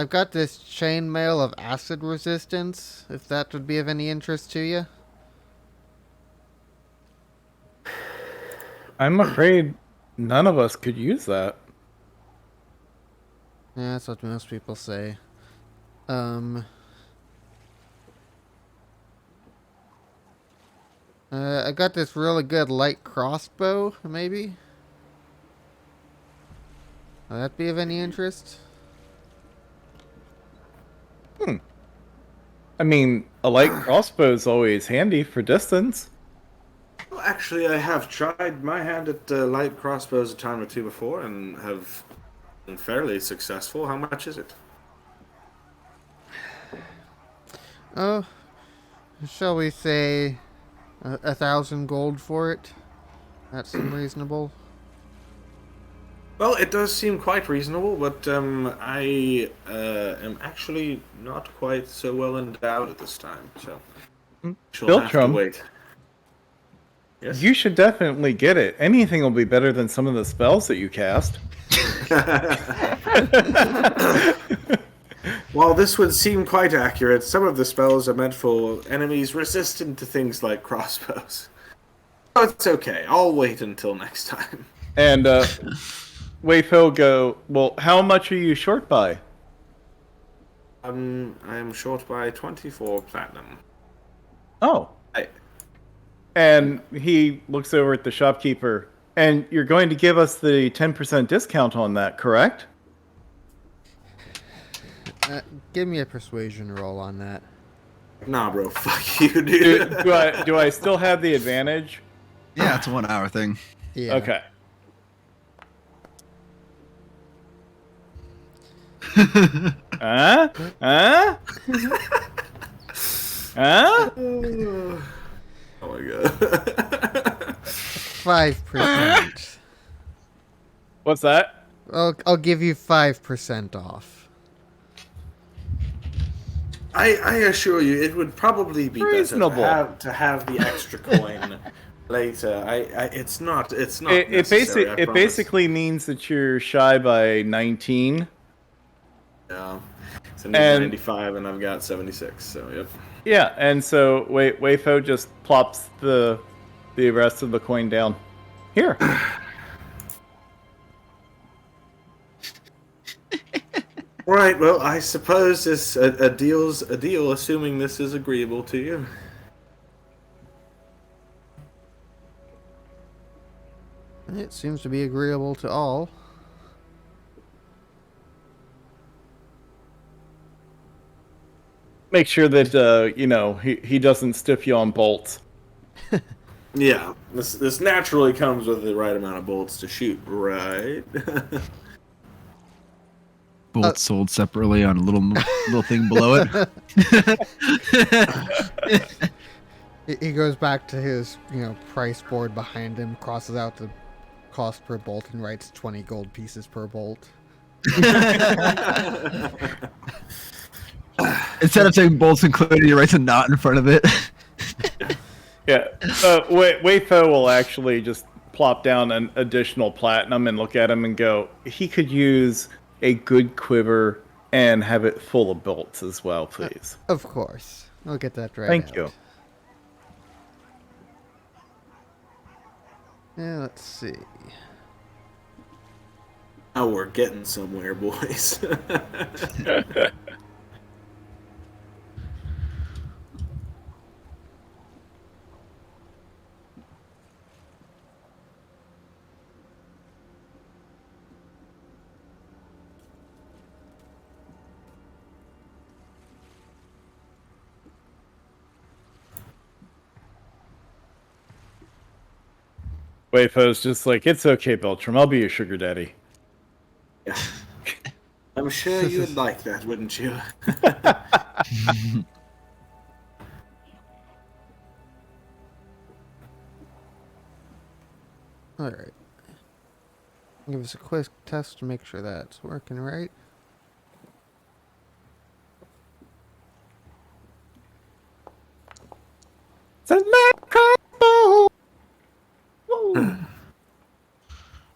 got this chainmail of acid resistance, if that would be of any interest to you. I'm afraid none of us could use that. Yeah, that's what most people say. I got this really good light crossbow, maybe? Would that be of any interest? I mean, a light crossbow is always handy for distance. Well, actually, I have tried my hand at light crossbows a time or two before and have Fairly successful. How much is it? Oh, shall we say 1,000 gold for it? That seem reasonable? Well, it does seem quite reasonable, but I am actually not quite so well endowed at this time, so she'll have to Biltram, wait. Yes. you should definitely get it. Anything will be better than some of the spells that you cast. While this would seem quite accurate, some of the spells are meant for enemies resistant to things like crossbows. Oh, it's okay. I'll wait until next time. And Wayfo go, well, how much are you short by? I am short by 24 platinum. Oh. And he looks over at the shopkeeper. And you're going to give us the 10% discount on that, correct? Give me a persuasion roll on that. Nah, bro. Fuck you, dude. Do I still have the advantage? Yeah, it's a 1 hour thing. Yeah. Okay. Huh? Huh? Huh? Oh my god. 5%. What's that? I'll give you 5% off. I assure you, it would probably be Reasonable. better to have the extra coin later. It's not It necessary. I it promise. basically means that you're shy by 19. Yeah. So I need 95 and I've got 76. So yep. Yeah, and so Wayfo just plops the rest of the coin down. Here. Right. Well, I suppose this a deal's a deal, assuming this is agreeable to you. It seems to be agreeable to all. Make sure that he doesn't stiff you on bolts. Yeah. This naturally comes with the right amount of bullets to shoot, right? Bolts sold separately on a little thing below it. He goes back to his, price board behind him, crosses out the cost per bolt, and writes 20 gold pieces per bolt. Instead of saying bolts included, he writes a knot in front of it. Yeah. Wayfo will actually just plop down an additional platinum and look at him and go, he could use a good quiver and have it full of bolts as well, please. Of course. I'll get that right Thank out. you. Yeah, let's see. Oh, we're getting somewhere, boys. Wayfo's just like, it's okay, Beltram. I'll be your sugar daddy. Yeah. I'm sure you'd like that, wouldn't you? Alright. Give us a quick test to make sure that's working right.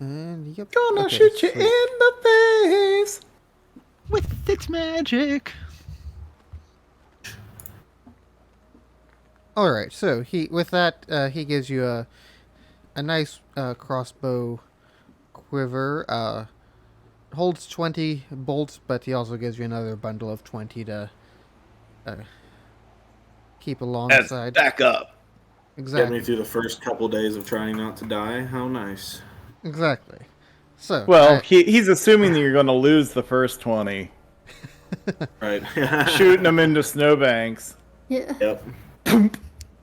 And yep. Gonna okay, shoot you sweet. in the face. With its magic. All right, so he gives you a nice crossbow quiver. Holds 20 bolts, but he also gives you another bundle of 20 to keep alongside. Back up. Get Exactly. me through the first couple days of trying not to die. How nice. Exactly. So Well, he's assuming that you're going to lose the first 20. Right. Shooting them into snowbanks. Yeah. Yep.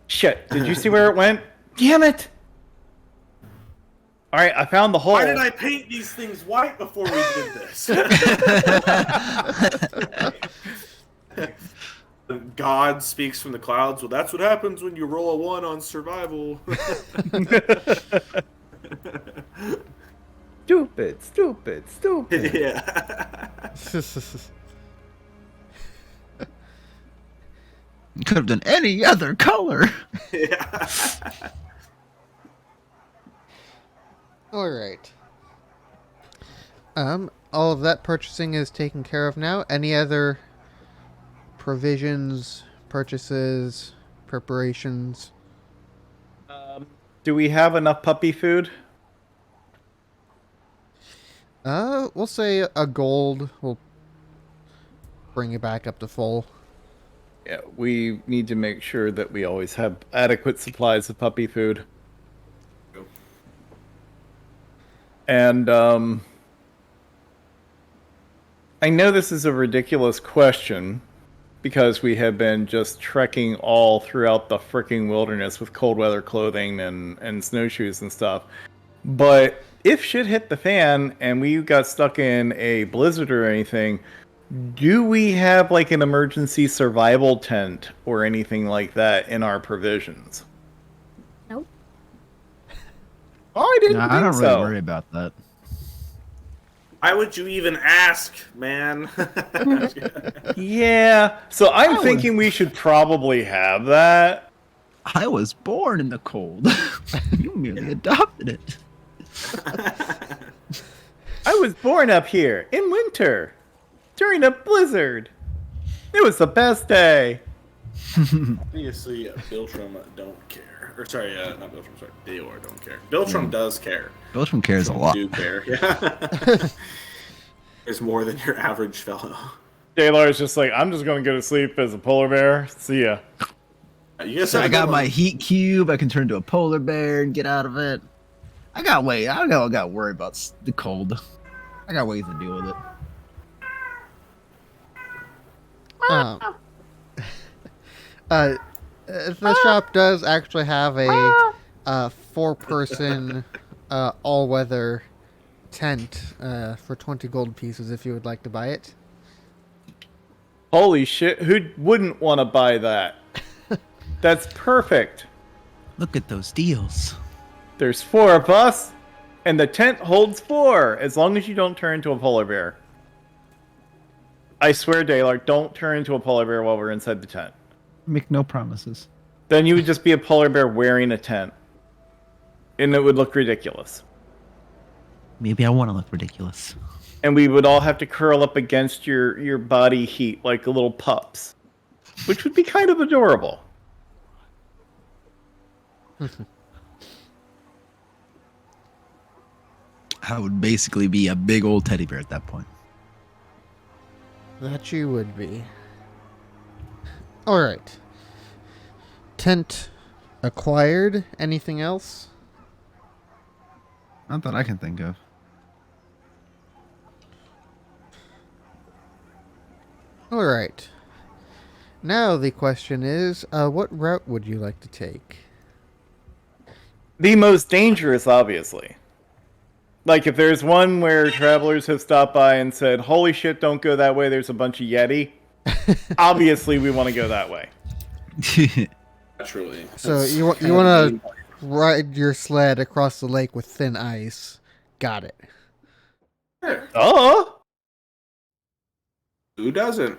Shit, did you see where it went? Damn it! All right, I found the hole. Why did I paint these things white before we did this? God speaks from the clouds. Well, that's what happens when you roll a 1 on survival. Stupid. Yeah. Could have done any other color. Yeah. All right. All of that purchasing is taken care of now. Any other provisions, purchases, preparations? Do we have enough puppy food? We'll say a gold will bring it back up to full. Yeah, we need to make sure that we always have adequate supplies of puppy food. And I know this is a ridiculous question because we have been just trekking all throughout the fricking wilderness with cold weather clothing and snowshoes and stuff. But if shit hit the fan and we got stuck in a blizzard or anything, do we have like an emergency survival tent or anything like that in our provisions? Nope. Oh, I didn't Nah, think I don't so. really worry about that. Why would you even ask, man? Yeah, so I'm thinking we should probably have that. I was born in the cold. You merely adopted it. I was born up here in winter during a blizzard. It was the best day. Obviously, Biltram don't care. Or sorry, not Biltram. Sorry, Deor don't care. Biltram does care. Biltram cares a lot. Do care? Yeah. There's more than your average fellow. Dalar is just like, I'm just gonna go to sleep as a polar bear. See ya. You guys So have I a got good my one. heat cube. I can turn into a polar bear and get out of it. I got to worry about the cold. I got ways to deal with it. The shop does actually have a 4-person all-weather tent for 20 gold pieces if you would like to buy it. Holy shit, who wouldn't want to buy that? That's perfect. Look at those deals. There's 4 of us, and the tent holds 4, as long as you don't turn into a polar bear. I swear, Dalar, don't turn into a polar bear while we're inside the tent. Make no promises. Then you would just be a polar bear wearing a tent. And it would look ridiculous. Maybe I want to look ridiculous. And we would all have to curl up against your body heat like little pups. Which would be kind of adorable. I would basically be a big old teddy bear at that point. That you would be. Alright. Tent acquired. Anything else? Not that I can think of. Alright. Now the question is, what route would you like to take? The most dangerous, obviously. Like, if there's one where travelers have stopped by and said, holy shit, don't go that way, there's a bunch of Yeti. Obviously, we want to go that way. Naturally. So That's you kind of want the- to ride your sled across the lake with thin ice. Got it. Oh! Who doesn't?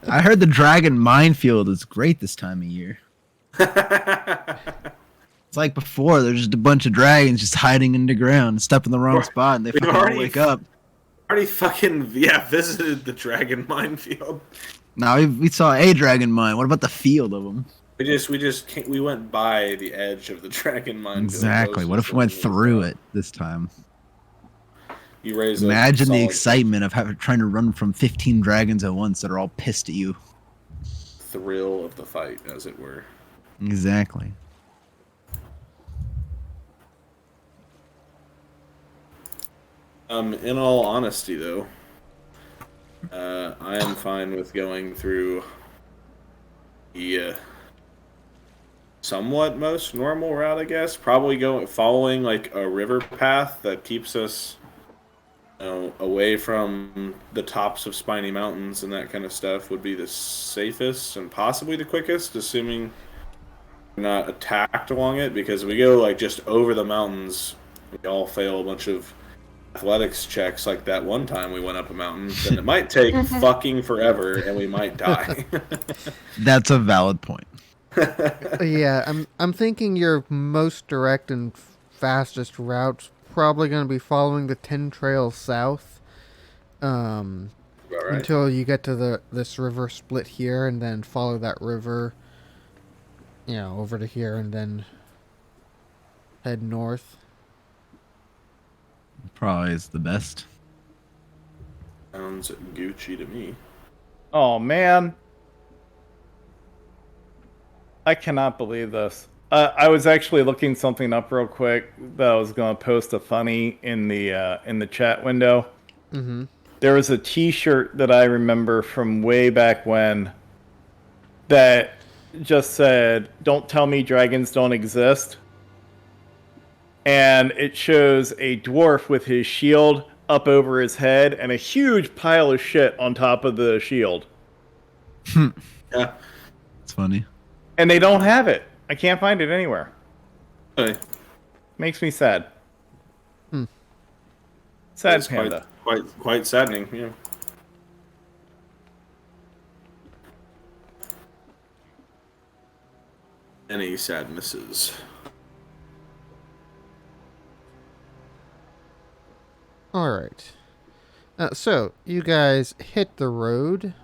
I heard the dragon minefield is great this time of year. It's like before, there's just a bunch of dragons just hiding in the ground, step in the wrong spot, and they We've fucking all already- wake up. Already fucking visited the dragon minefield. Now we saw a dragon mine. What about the field of them? We went by the edge of the dragon minefield. Exactly. What if we went through it this time? You raise a Imagine the solid excitement of trying to run from 15 dragons at once that are all pissed at you. thrill of the fight, as it were. Exactly. In all honesty, though, I am fine with going through the somewhat most normal route, I guess. Probably following like a river path that keeps us, away from the tops of spiny mountains and that kind of stuff would be the safest and possibly the quickest, assuming we're not attacked along it. Because if we go like just over the mountains, we all fail a bunch of athletics checks like that one time we went up a mountain, then it might take fucking forever and we might die. That's a valid point. Yeah, I'm thinking your most direct and fastest route's probably going to be following the 10 trails south, All right. until you get to this river split here, and then follow that river, over to here, and then head north. Probably is the best. Sounds Gucci to me. Oh man, I cannot believe this. I was actually looking something up real quick that I was going to post a funny in the chat window. Mm-hmm. There was a T-shirt that I remember from way back when that just said, "Don't tell me dragons don't exist," and it shows a dwarf with his shield up over his head and a huge pile of shit on top of the shield. Yeah. It's funny. And they don't have it. I can't find it anywhere. Okay. Makes me sad. Sad That's panda. quite saddening, yeah. Any sadnesses? All right. So you guys hit the road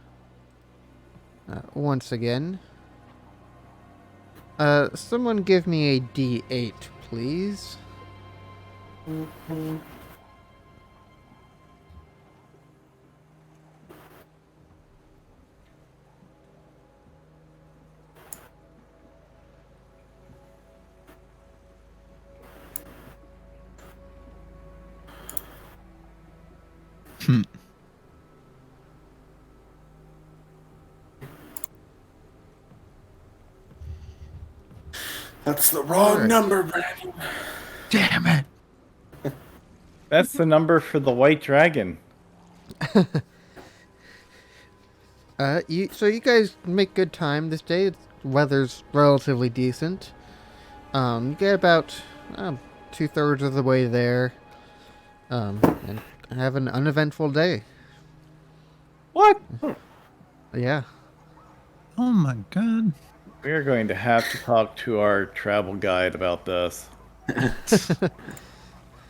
once again. Someone give me a D8, please. That's the wrong Alright. number, Brandon. Damn it. That's the number for the white dragon. So you guys make good time this day. Weather's relatively decent. You get about 2/3 of the way there, and have an uneventful day. What? Yeah. Oh my god. We are going to have to talk to our travel guide about this.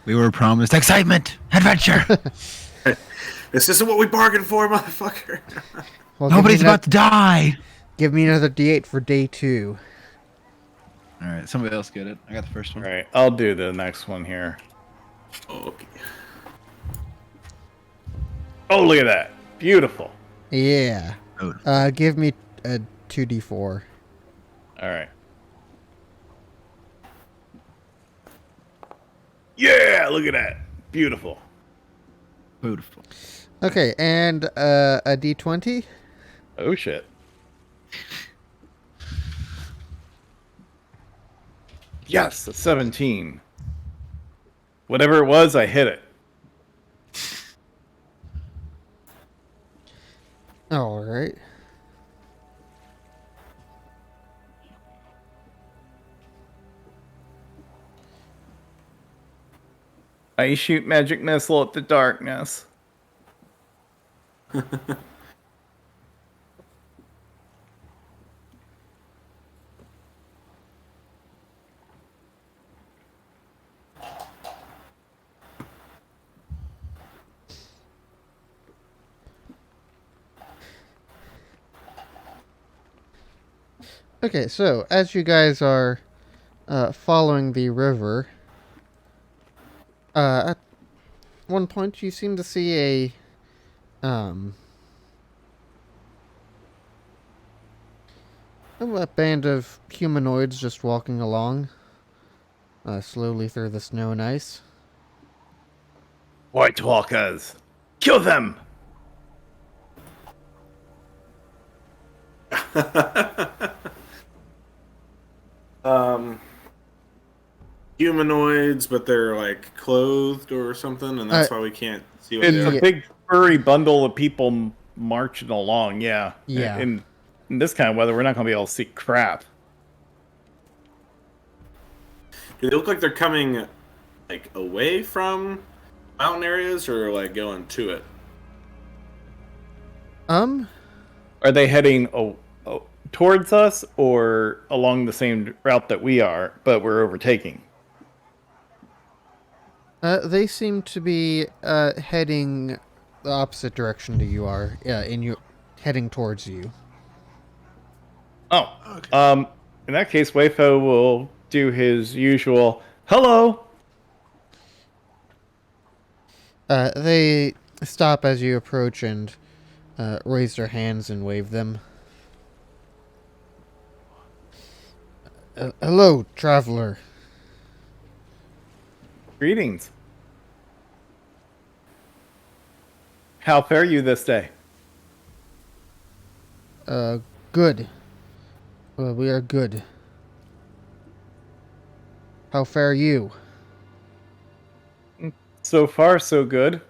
We were promised excitement, adventure. This isn't what we bargained for, motherfucker. Well, Nobody's about to die. give me another D8 for day 2. All right, somebody else get it. I got the first one. All right, I'll do the next one here. Okay. Oh, look at that. Beautiful. Yeah. Oh. Give me a 2D4. All right. Yeah, look at that. Beautiful. Beautiful. Okay, and a D20. Oh, shit. Yes, a 17. Whatever it was, I hit it. All right. I shoot magic missile at the darkness. Okay, so as you guys are following the river, at one point you seem to see a band of humanoids just walking along slowly through the snow and ice. White Walkers, kill them! um, humanoids, but they're like clothed or something, and that's why we can't see what It's they a are. big furry bundle of people marching along. Yeah. Yeah. In this kind of weather, we're not going to be able to see crap. Do they look like they're coming like away from mountain areas or like going to it? Are they heading towards us or along the same route that we are, but we're overtaking? They seem to be heading the opposite direction to you are. Yeah, heading towards you. Oh, Okay. in that case, Wayfo will do his usual hello. They stop as you approach and raise their hands and wave them. Hello, traveler. Greetings. How fare you this day? Good. We are good. How fare you? So far, so good.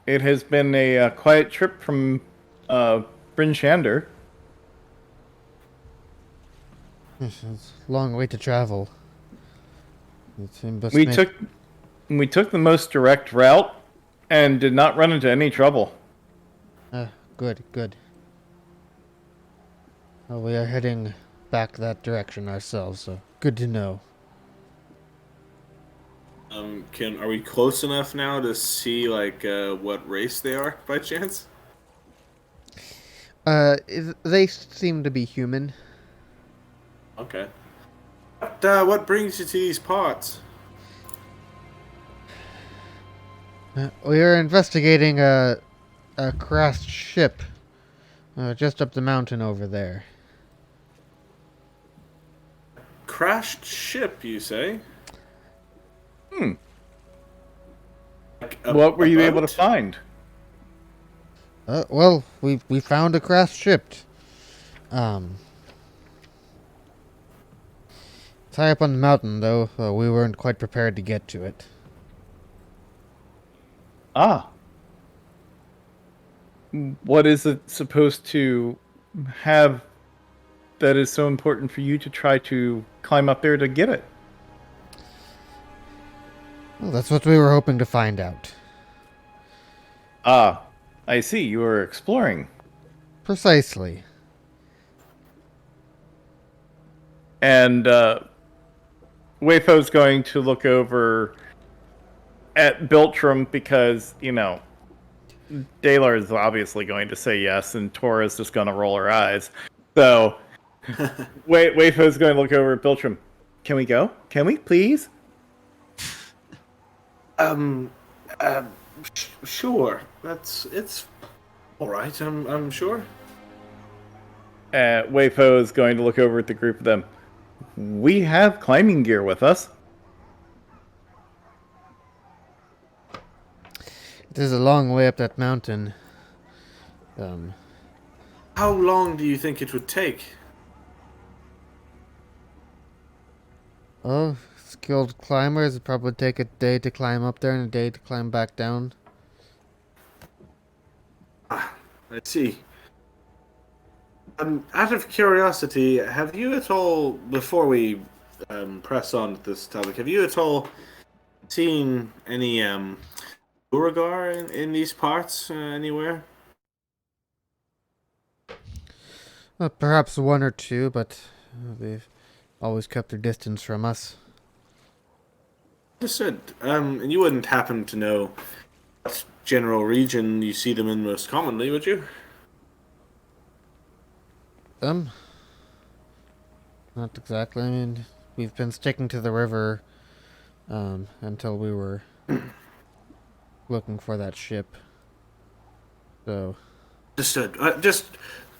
It has been a quiet trip from Bryn Shander. It's a long way to travel. We took the most direct route and did not run into any trouble. Good, good. Well, we are heading back that direction ourselves, so good to know. Are we close enough now to see like what race they are by chance? They seem to be human. Okay. What brings you to these parts? We are investigating a crashed ship just up the mountain over there. Crashed ship, you say? Like What were you able to boat? find? Well, we found a crashed ship. It's high up on the mountain, though. We weren't quite prepared to get to it. Ah. What is it supposed to have that is so important for you to try to climb up there to get it? Well, that's what we were hoping to find out. Ah, I see. You were exploring. Precisely. And Wayfo's going to look over at Biltram because, Dalar is obviously going to say yes, and Tora's just going to roll her eyes. So, Wayfo's going to look over at Biltram. Can we go? Can we, please? Sure. It's all right. I'm sure. Wayfo is going to look over at the group of them. We have climbing gear with us. It is a long way up that mountain. How long do you think it would take? Oh, skilled climbers would probably take a day to climb up there and a day to climb back down. Let's see. Out of curiosity, have you at all, before we press on to this topic, have you at all seen any duergar in these parts anywhere? Perhaps one or two, but they've always kept their distance from us. Understood. And you wouldn't happen to know what general region you see them in most commonly, would you? Not exactly. I mean, we've been sticking to the river until we were looking for that ship. So. Understood. Just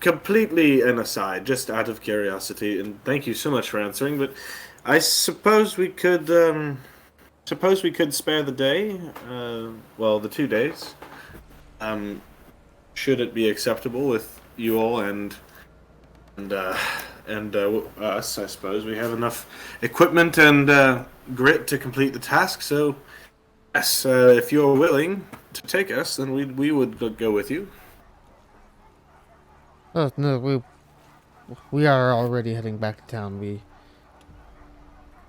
completely an aside, just out of curiosity, and thank you so much for answering. But I suppose we could, spare the day. Well, the 2 days. Should it be acceptable with you all and and us, I suppose, we have enough equipment and grit to complete the task. So, yes, if you're willing to take us, then we would go with you. Oh no, we are already heading back to town. We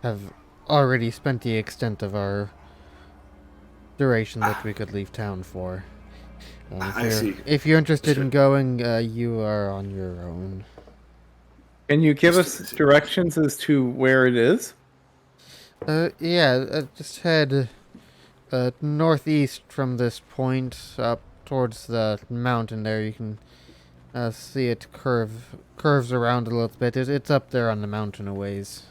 have already spent the extent of our duration that we could leave town for. I see. If you're interested Sure. in going, you are on your own. Can you give us Understood. directions as to where it is? Yeah, just head northeast from this point up towards the mountain there. You can see it curves around a little bit. It's up there on the mountain a ways.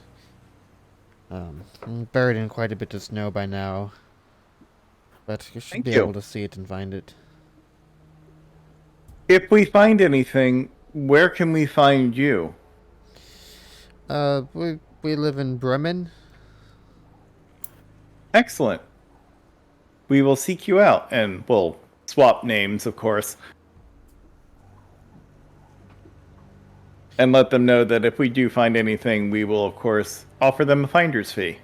Buried in quite a bit of snow by now, but you should Thank be you. able to see it and find it. If we find anything, where can we find you? We live in Bremen. Excellent. We will seek you out, and we'll swap names, of course. And let them know that if we do find anything, we will, of course, offer them a finder's fee.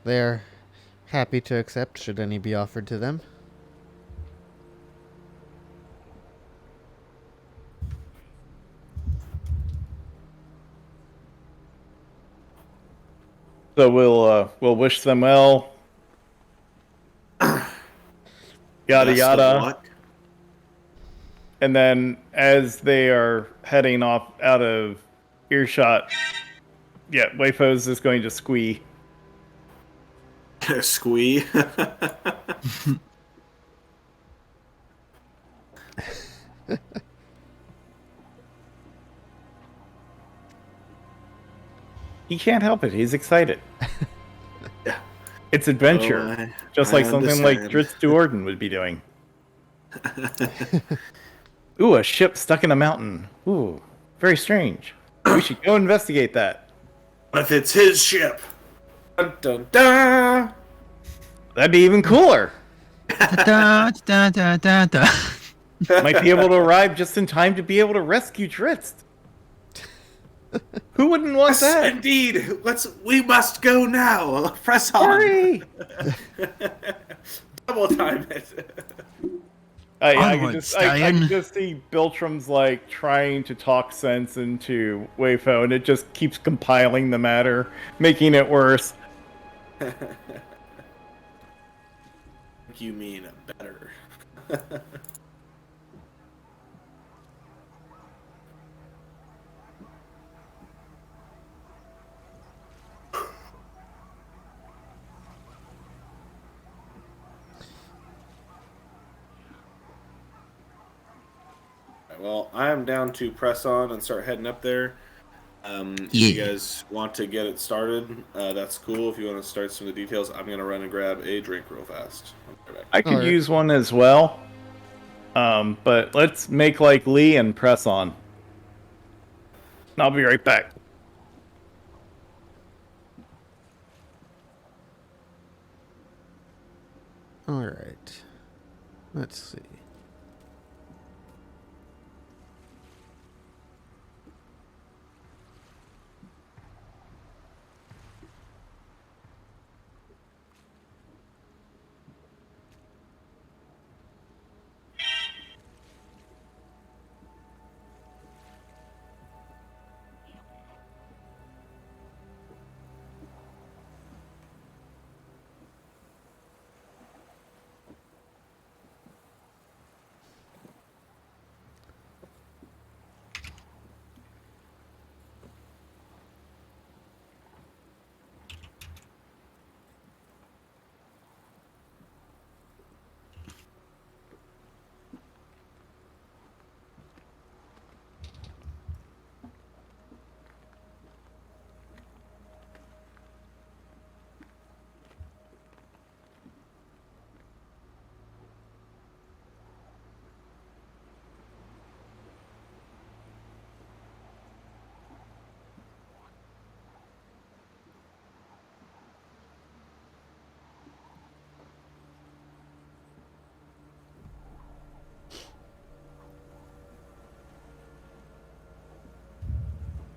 They're happy to accept should any be offered to them. So we'll wish them well. Yada Best of yada. luck. And then as they are heading off out of earshot, yeah, Wayfo's is going to squee. Squee. He can't help it. He's excited. Yeah. It's adventure. Oh, just I like something like understand. Dritz Duergar would be doing. Ooh, a ship stuck in a mountain. Ooh, very strange. We should go investigate that. What if it's his ship? Dun, dun, dun. That'd be even cooler. Da, da, da, da, da. Might be able to arrive just in time to be able to rescue Dritz. Who wouldn't want Yes, that? indeed. We must go now. Press on. Hurry! Double time it. I can Onward, just I stallion. can just see Biltram's like trying to talk sense into Wayfo, and it just keeps compiling the matter, making it worse. You mean better? Well, I am down to press on and start heading up there. If you Yeah. guys want to get it started, that's cool. If you want to start some of the details, I'm gonna run and grab a drink real fast. I'll be right back. I could Alright. use one as well, but let's make like Lee and press on. And I'll be right back. Alright. Let's see.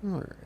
All right.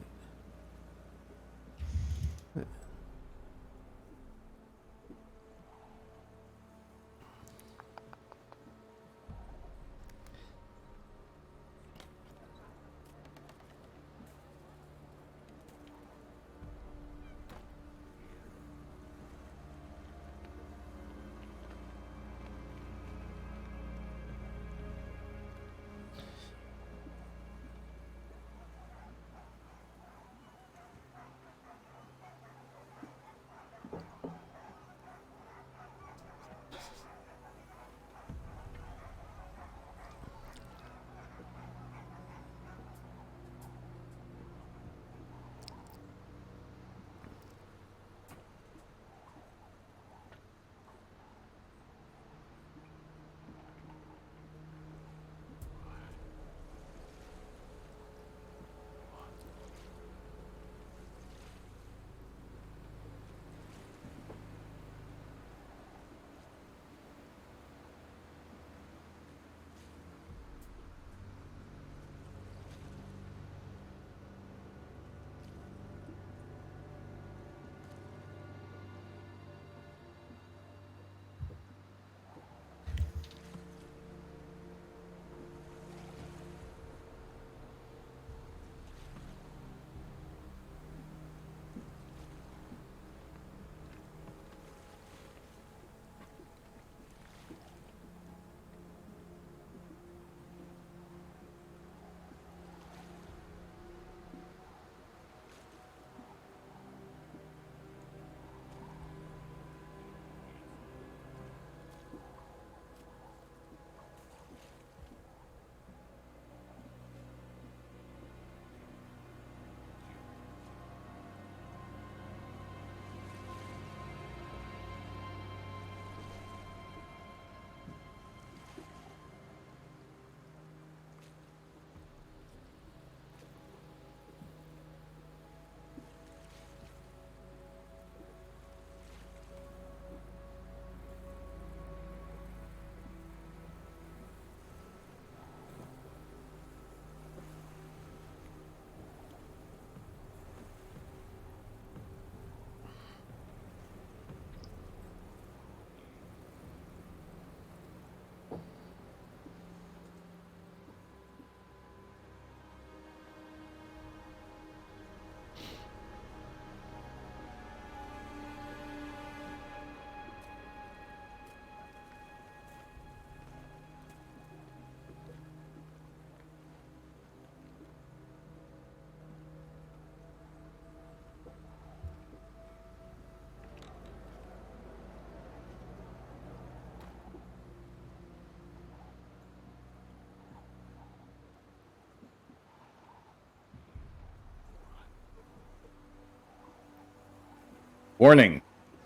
Warning.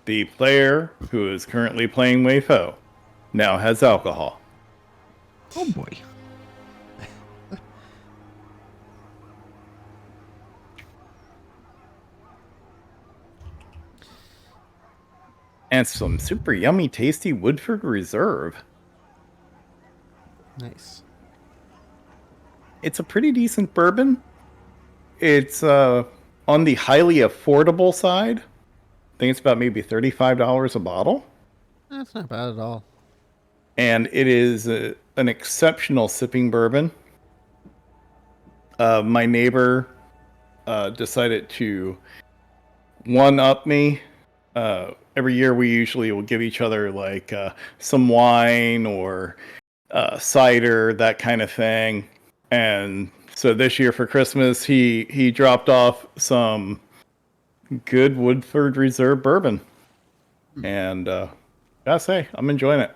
The player who is currently playing Wayfo now has alcohol. Oh boy. And some super yummy tasty Woodford Reserve. Nice. It's a pretty decent bourbon. It's on the highly affordable side. I think it's about maybe $35 a bottle. That's not bad at all. And it is an exceptional sipping bourbon. My neighbor decided to one-up me. Every year we usually will give each other like some wine or cider, that kind of thing. And so this year for Christmas, he dropped off some good Woodford Reserve bourbon. And gotta say, I'm enjoying it.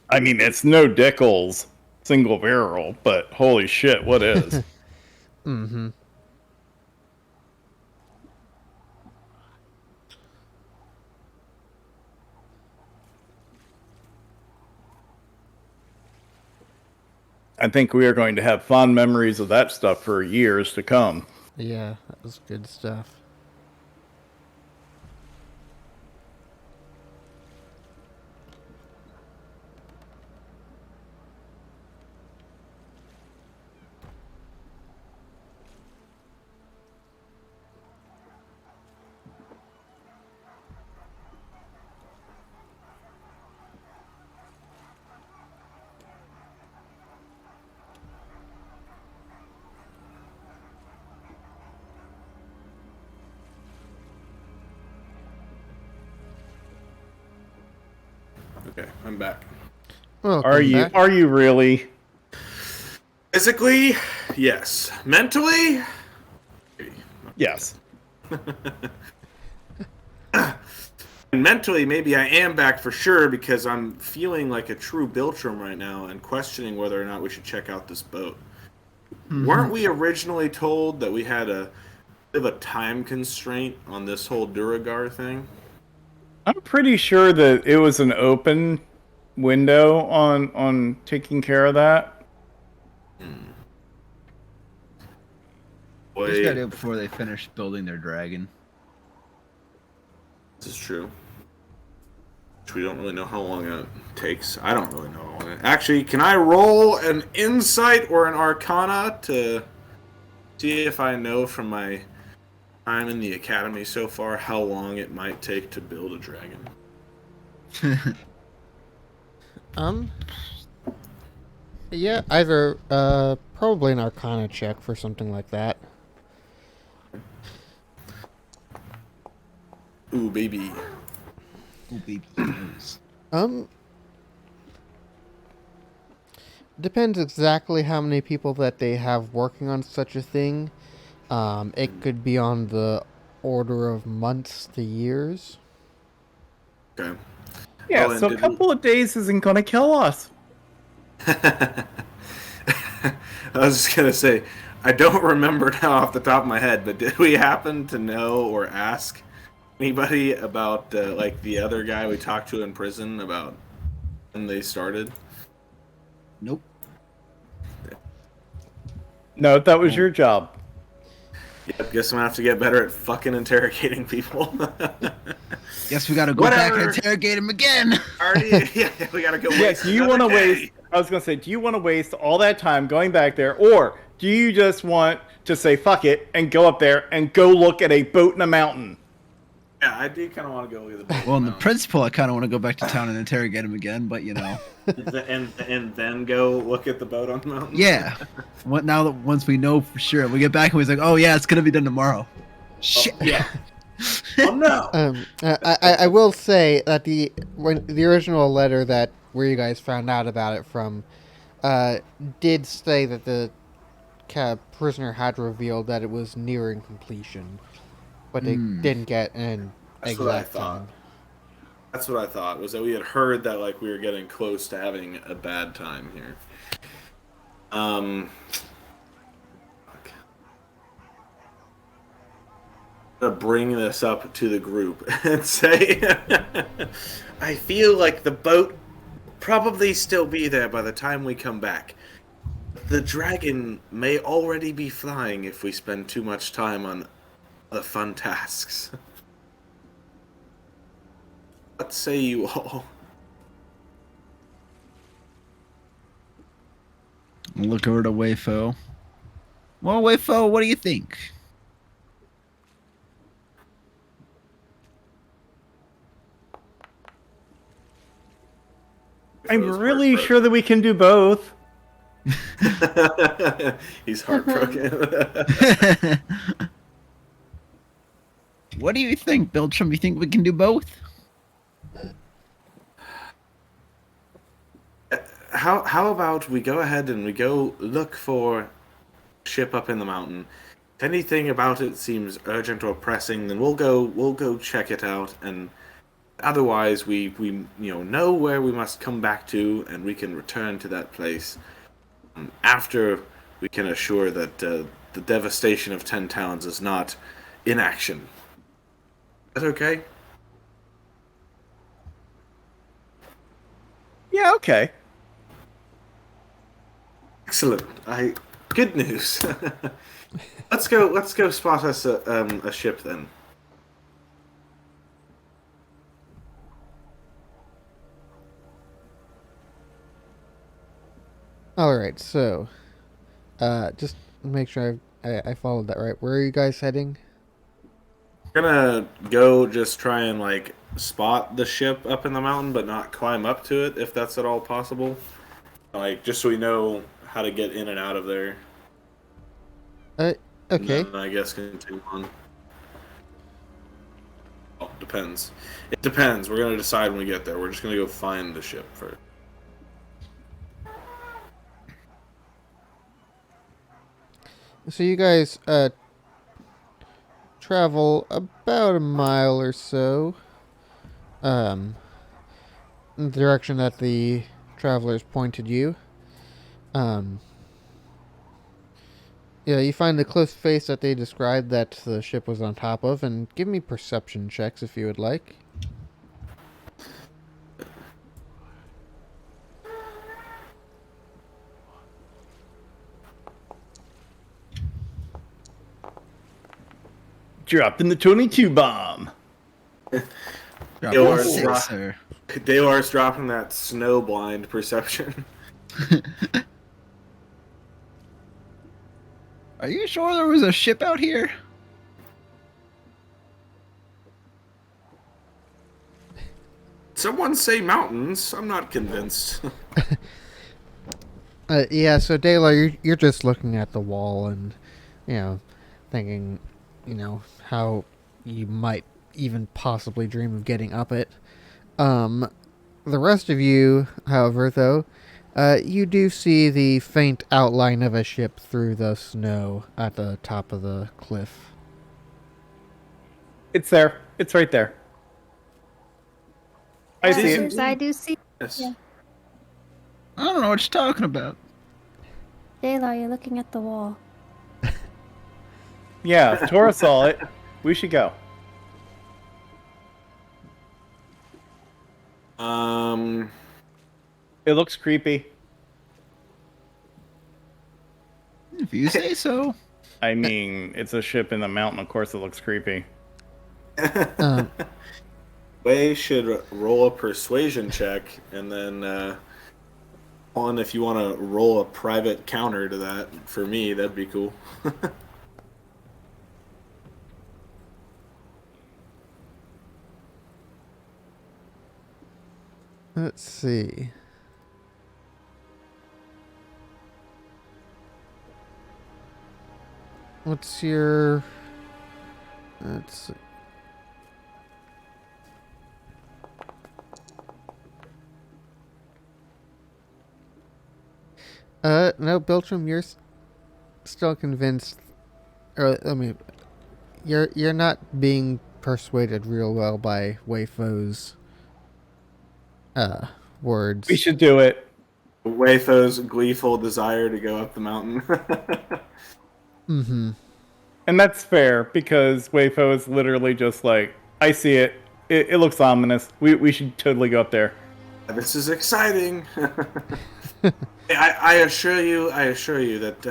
I mean, it's no Dickel's single barrel, but holy shit, what is? Mm-hmm. I think we are going to have fond memories of that stuff for years to come. Yeah, that was good stuff. Okay, I'm back. Welcome Are you? back. Are you really? Physically, yes. Mentally, maybe. Yes. And mentally, maybe I am back for sure because I'm feeling like a true Biltram right now and questioning whether or not we should check out this boat. Weren't we originally told that we had a bit of a time constraint on this whole duergar thing? I'm pretty sure that it was an open window on taking care of that. They just gotta Wait, do it before they finish building their dragon. this is true. Which we don't really know how long it takes. I don't really know how long it... Actually, can I roll an insight or an arcana to see if I know from my time in the academy so far how long it might take to build a dragon? Yeah, either probably an Arcana check for something like that. Ooh, baby. Oh, baby knows. Depends exactly how many people that they have working on such a thing. It could be on the order of months to years. Okay. Yeah, Oh, and so a did couple of days isn't gonna kill us. I was just gonna say, I don't remember now off the top of my head, but did we happen to know or ask anybody about like the other guy we talked to in prison about when they started? Nope. No, that was your job. Yep, guess I'm gonna have to get better at fucking interrogating people. Guess we gotta go back Whatever. and interrogate him again. Already, yeah, we gotta go. Yeah, waste do you another want to day. waste? I was gonna say, do you want to waste all that time going back there, or do you just want to say fuck it and go up there and go look at a boat in a mountain? Yeah, I do kind of want to go with the Well, in the principle, I kind of want to go back to town and interrogate him again, but you know. and then go look at the boat on the mountain. Yeah. What now that once we know for sure, we get back and he's like, "Oh yeah, it's gonna be done tomorrow." Shit. Yeah. Oh no. I will say that the original letter that where you guys found out about it from, did say that the prisoner had revealed that it was nearing completion, but they didn't get an That's what I exact thought. time. That's what I thought, was that we had heard that like we were getting close to having a bad time here. Fuck. I'm gonna bring this up to the group and say, I feel like the boat will probably still be there by the time we come back. The dragon may already be flying if we spend too much time on the fun tasks. What say you all? Look over to Wayfo. Well, Wayfo, what do you think? I'm really sure that we can do both. He's heartbroken. What do you think, Biltram? You think we can do both? How about we go ahead and we go look for a ship up in the mountain. If anything about it seems urgent or pressing, then we'll go check it out, and otherwise we know where we must come back to, and we can return to that place after we can assure that the devastation of 10 towns is not in action. Is that okay? Yeah, okay. Excellent. Good news. Let's go spot us a ship then. All right, so, just make sure I followed that right. Where are you guys heading? We're gonna go just try and like spot the ship up in the mountain, but not climb up to it if that's at all possible. Like just so we know how to get in and out of there. Okay. And then I guess continue on. Oh, Depends. It depends. We're gonna decide when we get there. We're just gonna go find the ship first. So you guys travel about a mile or so in the direction that the travelers pointed you. Yeah, you find the cliff face that they described that the ship was on top of, and give me perception checks if you would like. Dropped in the 22 bomb. Drop Yours, a six, Rock. sir. Dalar's dropping that snow blind perception. Are you sure there was a ship out here? Someone say mountains. I'm not convinced. Yeah, so Dayla, you're just looking at the wall and, thinking, how you might even possibly dream of getting up it. The rest of you, however, though, you do see the faint outline of a ship through the snow at the top of the cliff. It's there. It's right there. I see it. Yes, I do see. Yes. Yeah. I don't know what you're talking about. Dayla, you're looking at the wall. Yeah, if Tora saw it. We should go. It looks creepy. If you say so. I mean, it's a ship in the mountain. Of course, it looks creepy. Way should roll a persuasion check, and then on if you want to roll a private counter to that. For me, that'd be cool. Let's see. What's your... Let's see. No, Biltram, you're still convinced, or you're not being persuaded real well by Wei Fo's words. We should do it. Wayfo's gleeful desire to go up the mountain. Mm-hmm. And that's fair, because Wayfo is literally just like, I see it. It looks ominous. We should totally go up there. This is exciting. I assure you that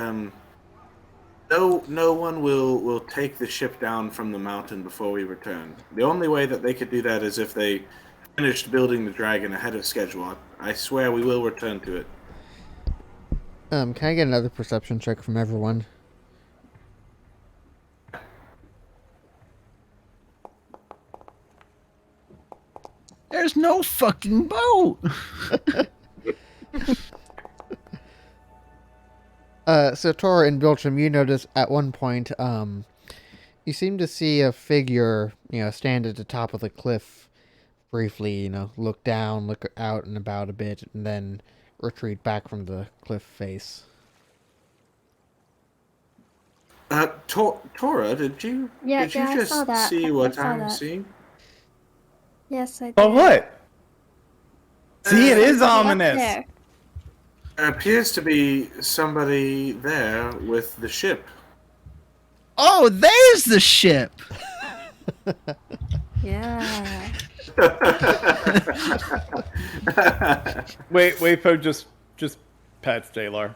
no one will take the ship down from the mountain before we return. The only way that they could do that is if they finished building the dragon ahead of schedule. I swear we will return to it. Can I get another perception check from everyone? There's no fucking boat. So Tora and Biltram, you notice at one point, you seem to see a figure, stand at the top of the cliff briefly, look down, look out and about a bit, and then retreat back from the cliff face. Tora, did you Yeah, did you I just saw that. see I what saw I'm that. seeing? Yes, I did. Oh, what? See, it is Up ominous. there. There appears to be somebody there with the ship. Oh, there's the ship. Yeah. Wayfo just pats Dalar.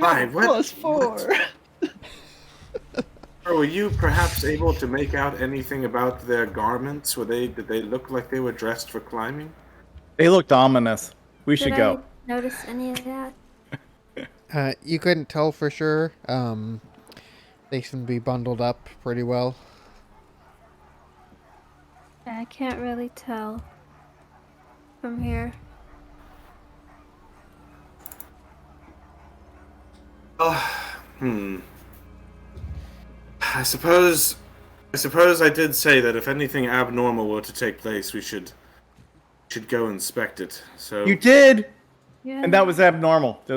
Fine, what? +4. Or were you perhaps able to make out anything about their garments? Did they look like they were dressed for climbing? They looked ominous. We should Did go. I notice any of that? You couldn't tell for sure. They seem to be bundled up pretty well. I can't really tell from here. I suppose I did say that if anything abnormal were to take place, we should go inspect it. So You did, Yeah. and that was abnormal. That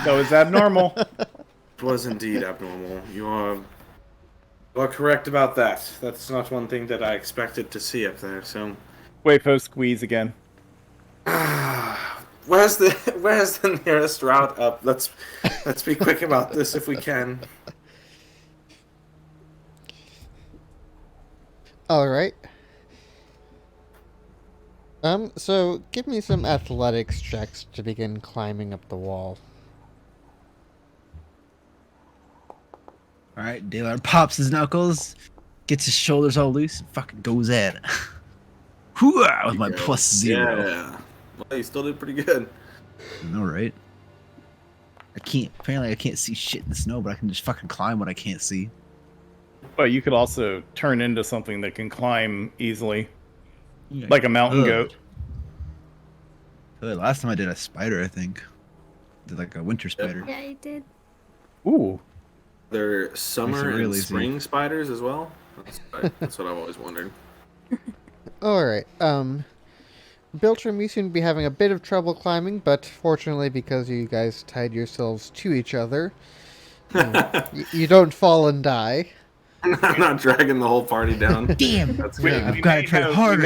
was abnormal. it was indeed abnormal. You are correct about that. That's not one thing that I expected to see up there. So Wait, post squeeze again. where's the nearest route up? Let's be quick about this if we can. All right. So give me some athletics checks to begin climbing up the wall. All right, Daylight pops his knuckles, gets his shoulders all loose, and fucking goes at it. Hooah! With my +0. Yeah. Well, you still did pretty good. All right. Apparently I can't see shit in the snow, but I can just fucking climb what I can't see. But you could also turn into something that can climb easily, Yeah, like a mountain Ugh. goat. Last time I did a spider, I think. Did like a winter spider. Yeah, you did. Ooh, They're summer real and easy. spring spiders as well. That's what I've always wondered. All right. Biltram, you seem to be having a bit of trouble climbing, but fortunately, because you guys tied yourselves to each other, you don't fall and die. I'm not dragging the whole party down. Damn! That's We- good. I've got to try harder.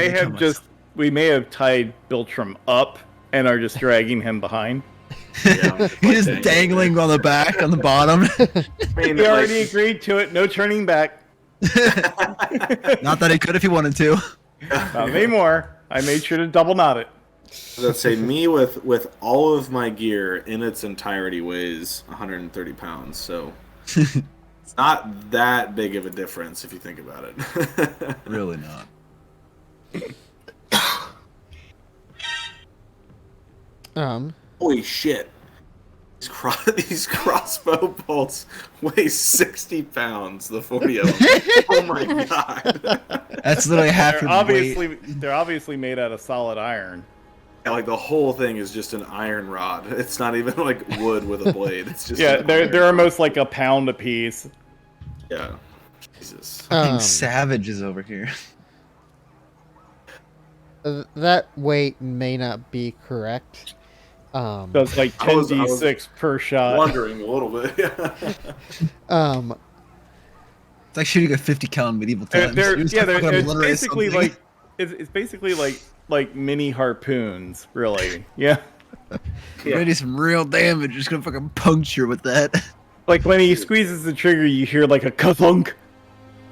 we may have tied Biltram up and are just dragging him behind. Yeah, He's just dangling on the back, on the bottom. I mean, He already agreed to it. No turning back. Not that he could if he wanted to. Not anymore. I made sure to double knot it. Let's say me with all of my gear in its entirety weighs 130 pounds, so it's not that big of a difference if you think about it. Really not. Holy shit! These crossbow bolts weigh 60 pounds. The 40 of them. Oh my god! That's literally half your weight. They're obviously made out of solid iron. Yeah, like the whole thing is just an iron rod. It's not even like wood with a blade. It's just Yeah, an they're iron almost like a pound a piece. Yeah. Jesus. Fucking savages over here. That weight may not be correct. So it's like I was 10d6 per shot. Wondering a little bit. It's like shooting a 50 cal in medieval times. It's basically like mini harpoons, really. Yeah. You're gonna do some real damage. Just gonna fucking puncture with that. Like when he squeezes the trigger, you hear like a ka-thunk.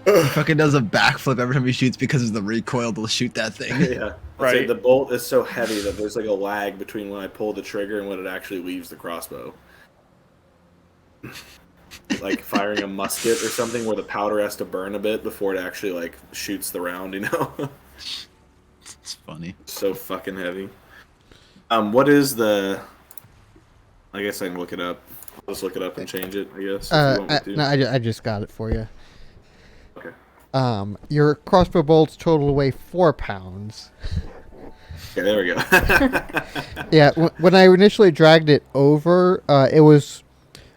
He fucking does a backflip every time he shoots because of the recoil to shoot that thing. Yeah. Right. Right. The bolt is so heavy that there's like a lag between when I pull the trigger and when it actually leaves the crossbow. Like firing a musket or something where the powder has to burn a bit before it actually like shoots the round, you know? It's funny. So fucking heavy. What is the... I guess I can look it up. I'll just look it up and change it, I guess. If you want me to. No, I just got it for you. Okay. Your crossbow bolts total weigh 4 pounds. Okay, there we go. Yeah, when I initially dragged it over, it was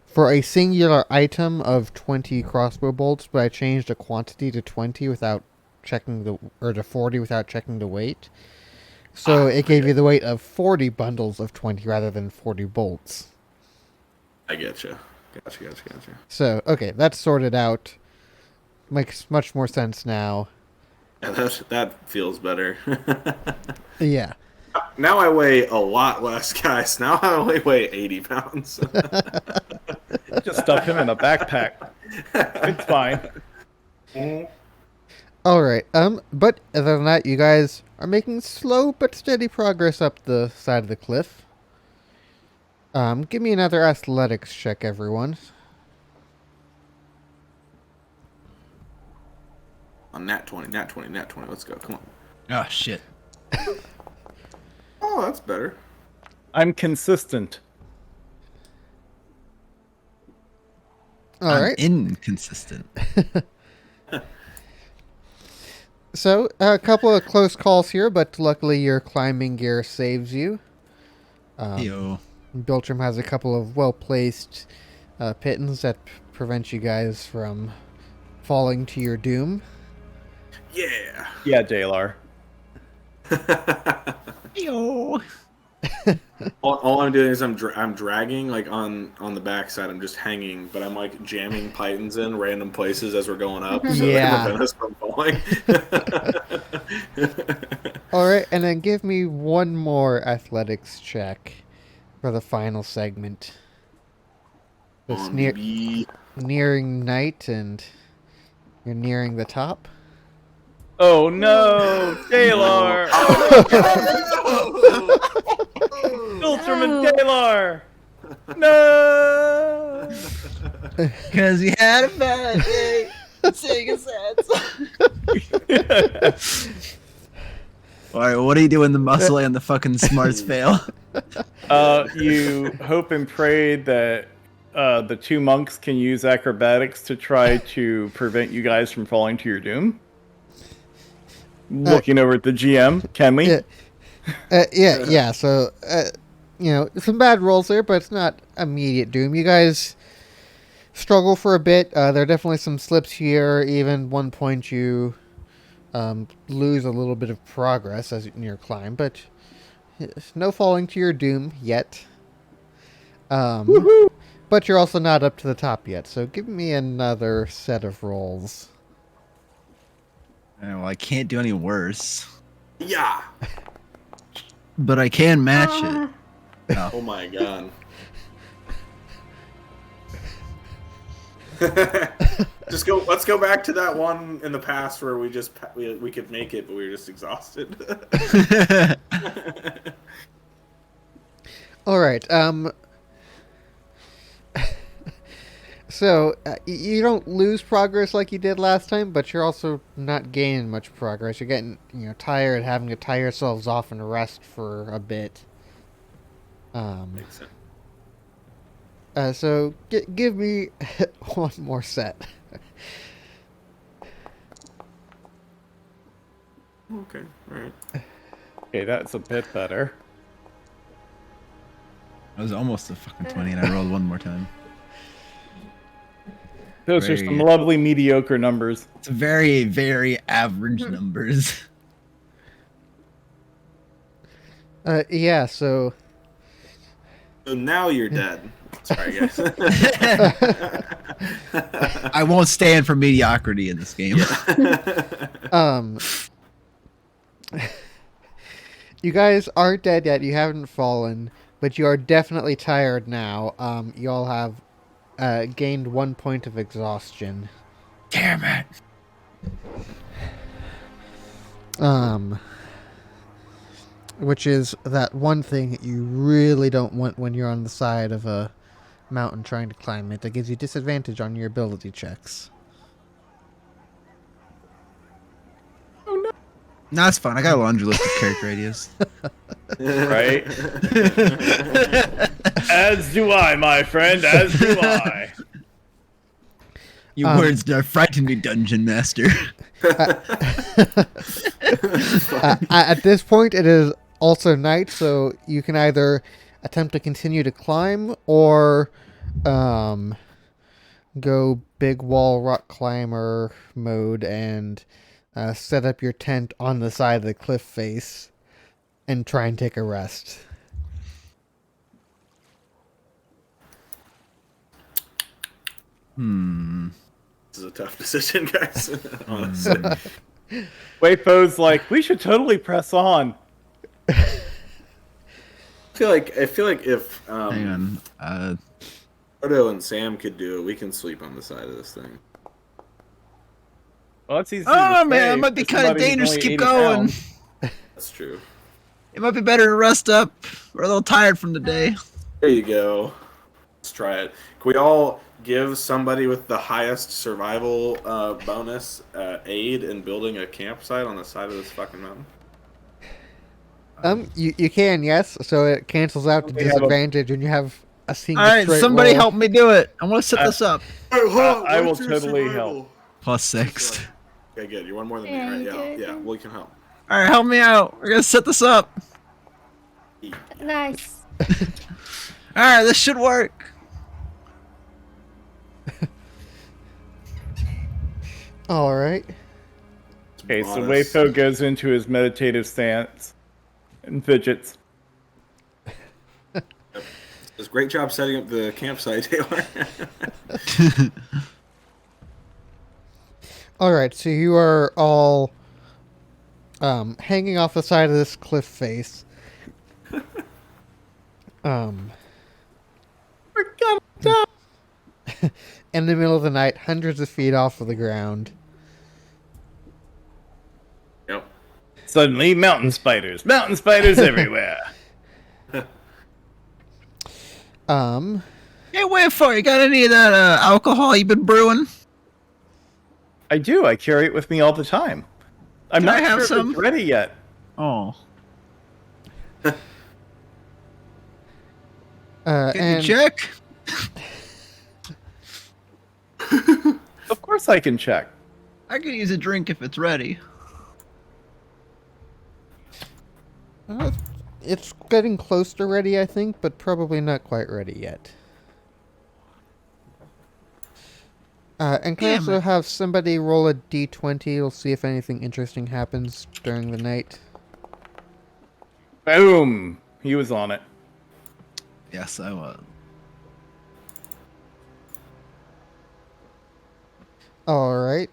for a singular item of 20 crossbow bolts, but I changed the quantity to 20 without checking to 40 without checking the weight. So it gave you the weight of 40 bundles of 20 rather than 40 bolts. I getcha. Gotcha. So, okay, that's sorted out. Makes much more sense now. Yeah, that feels better. Yeah. Now I weigh a lot less, guys. Now I only weigh 80 pounds. Just stuff him in a backpack. It's fine. All right. But other than that, you guys are making slow but steady progress up the side of the cliff. Give me another athletics check, everyone. Nat 20. Let's go. Come on. Oh shit. Oh, that's better. I'm consistent. All I'm right. inconsistent. So, a couple of close calls here, but luckily your climbing gear saves you. Yo. Biltram has a couple of well-placed pittons that prevent you guys from falling to your doom. Yeah. Yeah, Dalar. Yo. All I'm doing is I'm dragging like on the backside. I'm just hanging, but I'm like jamming pythons in random places as we're going up, so Yeah. they prevent us from falling. All right, and then give me one more athletics check for the final segment. It's On BB. nearing night, and you're nearing the top. Oh no, Dalar! Filterman No. Dalar! No! Because he had a bad day. Sing a sad song. Alright, what do you do when the muscle and the fucking smarts fail? You hope and pray that the two monks can use acrobatics to try to prevent you guys from falling to your doom. Looking over at the GM, can we? Yeah. So, some bad rolls there, but it's not immediate doom. You guys struggle for a bit. There are definitely some slips here. Even one point you lose a little bit of progress as in your climb, but no falling to your doom yet. But you're also not up to the top yet. So give me another set of rolls. Well, I can't do any worse. Yeah. But I can match it. Oh my god. Let's go back to that one in the past where we could make it, but we were just exhausted. All right. So you don't lose progress like you did last time, but you're also not gaining much progress. You're getting tired, having to tie yourselves off and rest for a bit. Makes sense. So give me one more set. Okay, alright. Okay, that's a bit better. I was almost a fucking 20 and I rolled one more time. Those are Very- some lovely mediocre numbers. It's very, very average numbers. Yeah, so So now you're dead. Sorry, guys. I won't stand for mediocrity in this game. you guys aren't dead yet. You haven't fallen, but you are definitely tired now. You all have gained 1 point of exhaustion. Damn it. Which is that one thing that you really don't want when you're on the side of a mountain trying to climb it. That gives you disadvantage on your ability checks. No, it's fine. I got a laundry list of character ideas. Right? As do I, my friend, as do I. Your words do frighten me, Dungeon Master. At this point, it is also night, so you can either attempt to continue to climb or go big wall rock climber mode and set up your tent on the side of the cliff face and try and take a rest. This is a tough decision, guys. Honestly. Waypo's like, we should totally press on. I feel like if Hang on. Odo and Sam could do it, we can sleep on the side of this thing. Well, it's easy Oh, to man, say it might be for kind of somebody who's dangerous to only keep 80 going. pounds. That's true. It might be better to rest up. We're a little tired from the day. There you go. Let's try it. Can we all give somebody with the highest survival bonus aid in building a campsite on the side of this fucking mountain? You can, yes. So it cancels out the We have a- disadvantage, and you have a single All right, straight somebody roll. help me do it. I want to set this up. I will totally help. +6. Okay, good. You're one more than Yeah, me, you right? did. Yeah, well, you can help. All right, help me out. We're going to set this up. Nice. All right, this should work. All right. Okay, so Modest. Waypo goes into his meditative stance and fidgets. It's a great job setting up the campsite, Taylor. All right. So you are all hanging off the side of this cliff face. We're gonna die. In the middle of the night, hundreds of feet off of the ground. Yep. Suddenly, mountain spiders everywhere. Hey, wait for you. Got any of that alcohol you've been brewing? I do. I carry it with me all the time. I'm Can I not have sure if some? it's ready yet. Oh. Can And you check? Of course, I can check. I could use a drink if it's ready. it's getting close to ready, I think, but probably not quite ready yet. And can I Damn also it. have somebody roll a d20? We'll see if anything interesting happens during the night. Boom! He was on it. Yes, I was. Alright.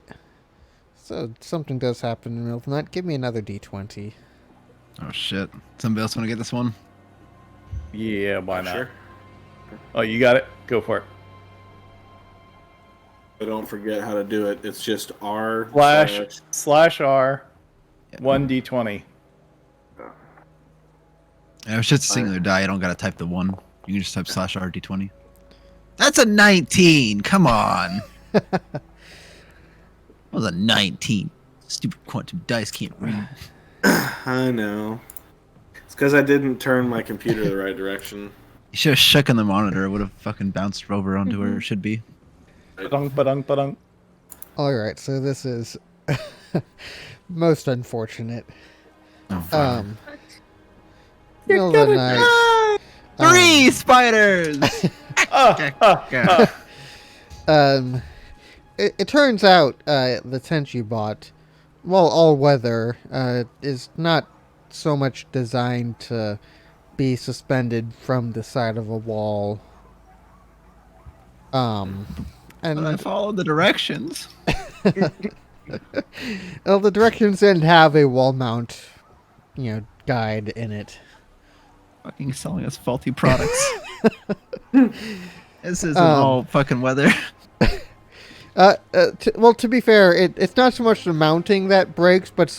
So, something does happen in the middle of the night. Give me another d20. Oh shit. Somebody else want to get this one? Yeah, why not? Sure. Oh, you got it? Go for it. But don't forget how to do it. It's just R Slash R 1d20. Yeah, it's just a singular die. You don't gotta type the 1. You can just type slash RD20. That's a 19! Come on! That was a 19. Stupid quantum dice can't read. I know. It's because I didn't turn my computer the right direction. You should have shook on the monitor. It would have fucking bounced over onto where it should be. Ba-dunk, ba-dunk, ba-dunk. Alright, so this is most unfortunate. Oh, fuck. Middle of the night. 3 spiders! It turns out the tent you bought, well, all weather, is not so much designed to be suspended from the side of a wall. And But I followed the directions. well, the directions didn't have a wall mount, guide in it. Fucking selling us faulty products. This isn't all fucking weather. Well, to be fair, it's not so much the mounting that breaks, but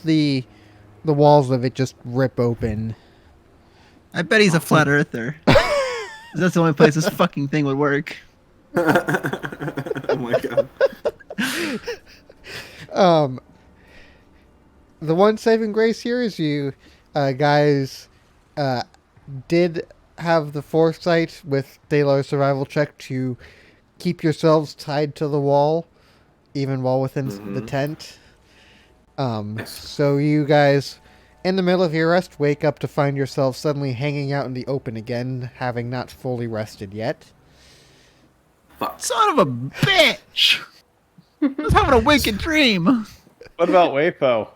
the walls of it just rip open. I bet he's a flat earther. That's the only place this fucking thing would work. Oh my god. The one saving grace here is you guys did have the foresight with Daylar's survival check to keep yourselves tied to the wall, even while within the tent. So you guys, in the middle of your rest, wake up to find yourselves suddenly hanging out in the open again, having not fully rested yet. Son of a bitch! I was having a wicked dream. What about Waypo?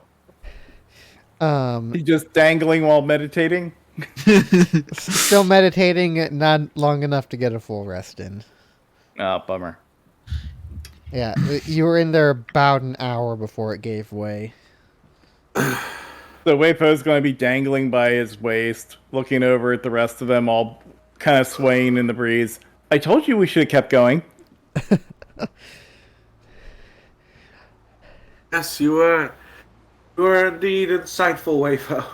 He just dangling while meditating? Still meditating, not long enough to get a full rest in. Ah, bummer. Yeah, you were in there about an hour before it gave way. So Waypo's going to be dangling by his waist, looking over at the rest of them, all kind of swaying in the breeze. I told you we should have kept going. Yes, you were indeed insightful, Wayfo.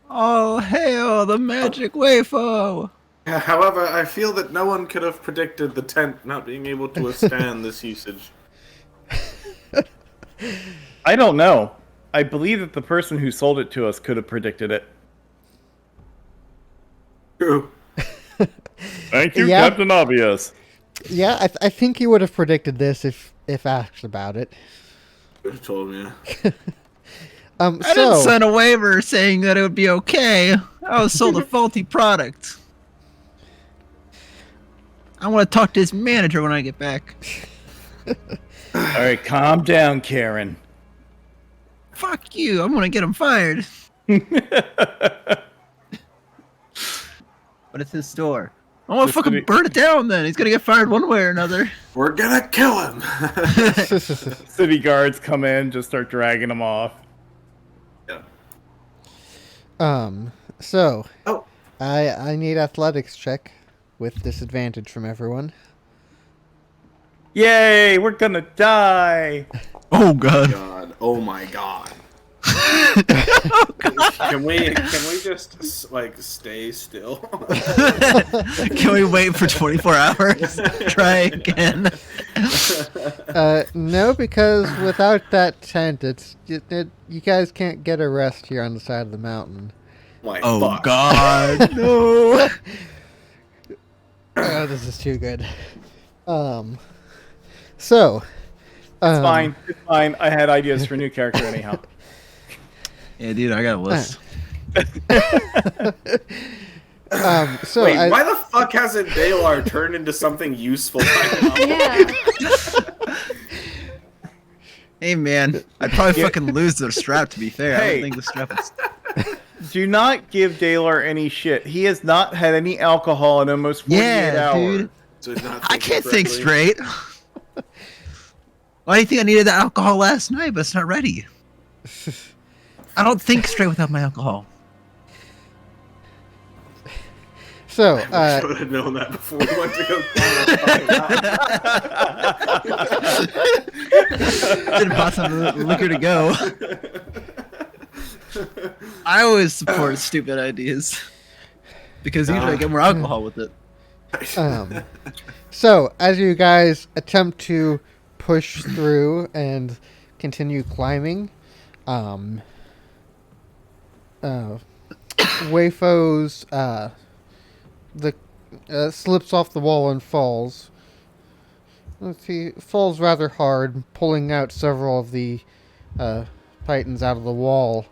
Oh, hail the magic wayfo! However, I feel that no one could have predicted the tent not being able to withstand this usage. I don't know. I believe that the person who sold it to us could have predicted it. True. Thank you, Yeah. Captain Obvious. Yeah, I think he would have predicted this if asked about it. Could have told me. I didn't sign a waiver saying that it would be okay. I was sold a faulty product. I want to talk to his manager when I get back. All right, calm down, Karen. Fuck you. I'm gonna get him fired. But it's his store. I want to fucking burn it down then. He's gonna get fired one way or another. We're gonna kill him. City guards come in, just start dragging him off. Yeah. So Oh. I need athletics check with disadvantage from everyone. Yay, we're gonna die. Oh god. God. Oh my God. Can we just like stay still? Can we wait for 24 hours? Try again. No, because without that tent, you guys can't get a rest here on the side of the mountain. My Oh fuck. god. No. Oh, this is too good. So. It's fine. It's fine. I had ideas for a new character anyhow. Yeah, dude, I got a list. So Wait, why the fuck hasn't Balar turned into something useful by now? Yeah. Hey, man, I'd probably fucking lose the strap, to be fair. I Hey. don't think the strap is... Do not give Dalar any shit. He has not had any alcohol in almost 48 hours. dude. So he's not I thinking can't think correctly. straight. Why do you think I needed the alcohol last night, but it's not ready? I don't think straight without my alcohol. So, I should have known that before we went to go climb the fucking mountain. Didn't bought some liquor to go. I always support stupid ideas. Because usually I get more alcohol with it. so as you guys attempt to push through and continue climbing, Wayfo's slips off the wall and falls. He falls rather hard, pulling out several of the pythons out of the wall.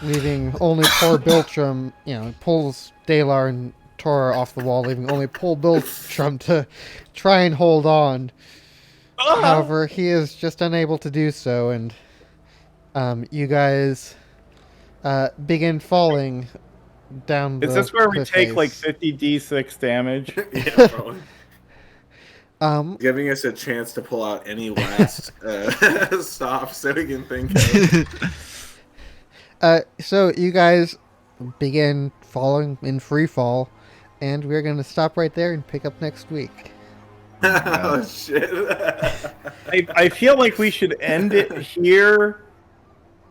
Leaving only poor Biltram, pulls Dalar and Tora off the wall, leaving only poor Biltram to try and hold on. However, he is just unable to do so, and you guys begin falling down the Is this where we cliff take face. like 50 d6 damage? Yeah, probably. Um, Giving us a chance to pull out any last stops that we can think of. so you guys begin falling in free fall, and we're going to stop right there and pick up next week. Oh shit! I feel like we should end it here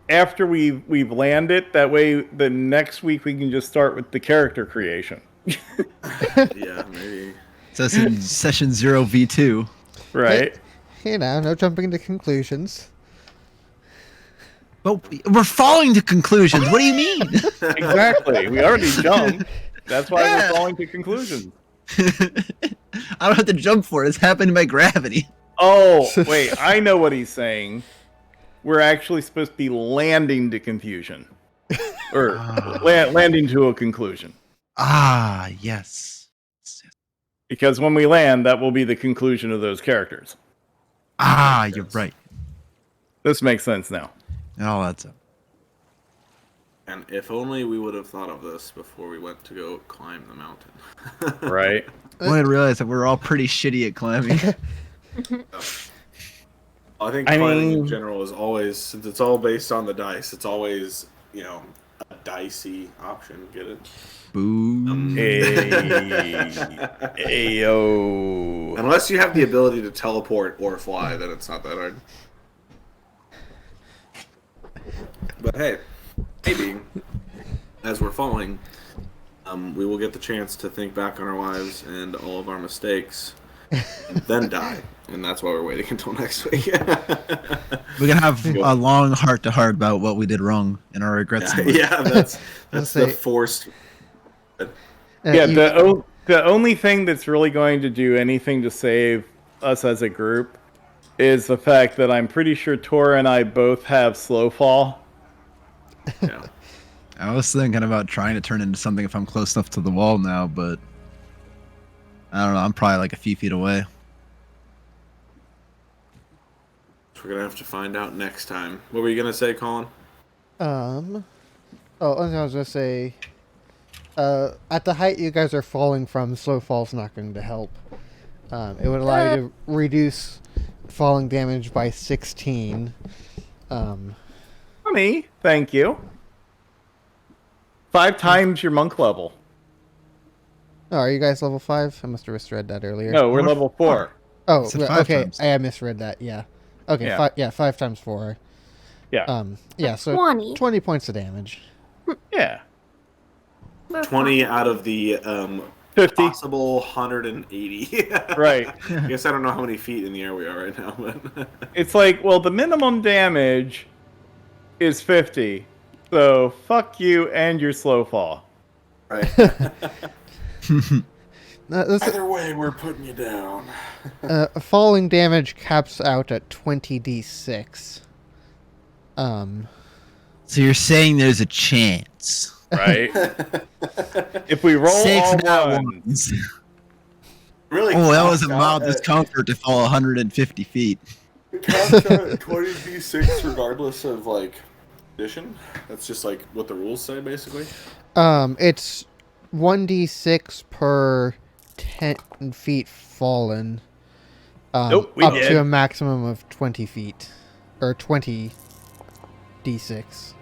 after we've landed. That way, the next week we can just start with the character creation. Yeah, maybe. So it's in session 0v2. Right? No jumping to conclusions. But we're falling to conclusions. What do you mean? Exactly. We already jumped. That's why Yeah. we're falling to conclusions. I don't have to jump for it. It's happening by gravity. Oh, wait. I know what he's saying. We're actually supposed to be landing to confusion. Or landing to a conclusion. Ah, yes. Because when we land, that will be the conclusion of those characters. Ah, you're right. This makes sense now. It all adds up. And if only we would have thought of this before we went to go climb the mountain. Right? I didn't realize that we're all pretty shitty at climbing. I think I climbing in mean- general is always, since it's all based on the dice, it's always, a dicey option. Get it? Boo. Ayo. Unless you have the ability to teleport or fly, then it's not that hard. But hey, maybe as we're falling, we will get the chance to think back on our lives and all of our mistakes, and then die. And that's why we're waiting until next week. We're gonna have a long heart-to-heart about what we did wrong and our regrets. Yeah, that's say- the forced. Yeah, you- the only thing that's really going to do anything to save us as a group is the fact that I'm pretty sure Tora and I both have slow fall. Yeah. I was thinking about trying to turn into something if I'm close enough to the wall now, but I don't know. I'm probably like a few feet away. We're gonna have to find out next time. What were you gonna say, Colin? Oh, I was gonna say, at the height you guys are falling from, slow fall's not going to help. It would allow you to reduce falling damage by 16. Honey, thank you. 5 times your monk level. Oh, are you guys level 5? I must have misread that earlier. No, we're Or level 4. Oh, It's at 5 okay. times. I misread that. Yeah. Okay. Yeah. 5 times 4. Yeah. Yeah. So 20. 20 points of damage. Yeah. 20 out of the 50. possible 180. Right. I guess I don't know how many feet in the air we are right now, but It's like, well, the minimum damage is 50. So fuck you and your slow fall. right. This, Either way, we're putting you down. falling damage caps out at 20d6. So you're saying there's a chance? Right? If we roll 6 all nat ones, ones. Really? Oh, that was a caps mild out at- discomfort to fall 150 feet. Caps out at 20d6 regardless of like condition. That's just like what the rules say, basically. It's 1d6 per 10 feet fallen. Nope, we up did. to a maximum of 20 feet. Or 20 d6.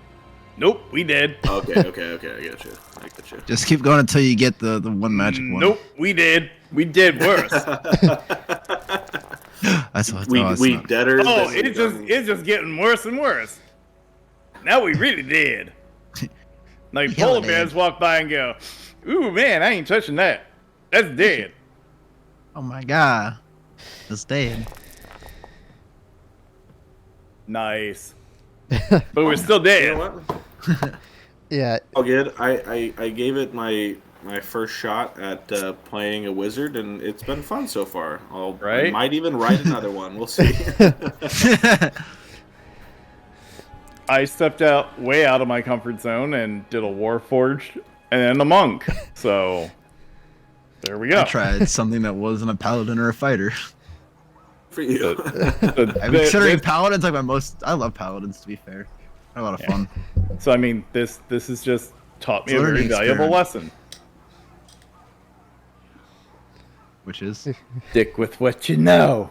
nope, we did. Okay, I get you. I get you. Just keep going until you get the one magic one. Nope, we did. We did worse. That's what we deader. Oh, than it's just getting worse and worse. Now we really did. Like Yeah, polar man. bears walk by and go, "Ooh man, I ain't touching that. That's dead." Oh my god. It's dead. Nice. But we're still You dead. know what? Yeah. Oh, good. I gave it my first shot at playing a wizard, and it's been fun so far. I Right? might even write another one. We'll see. I stepped way out of my comfort zone and did a warforged and then a monk. So there we go. I tried something that wasn't a paladin or a fighter. For you. I'm considering paladins like my most. I love paladins, to be fair. I had a lot of fun. So I mean, this has just taught me It's a a very learning valuable experiment. lesson. Which is Stick with what you know.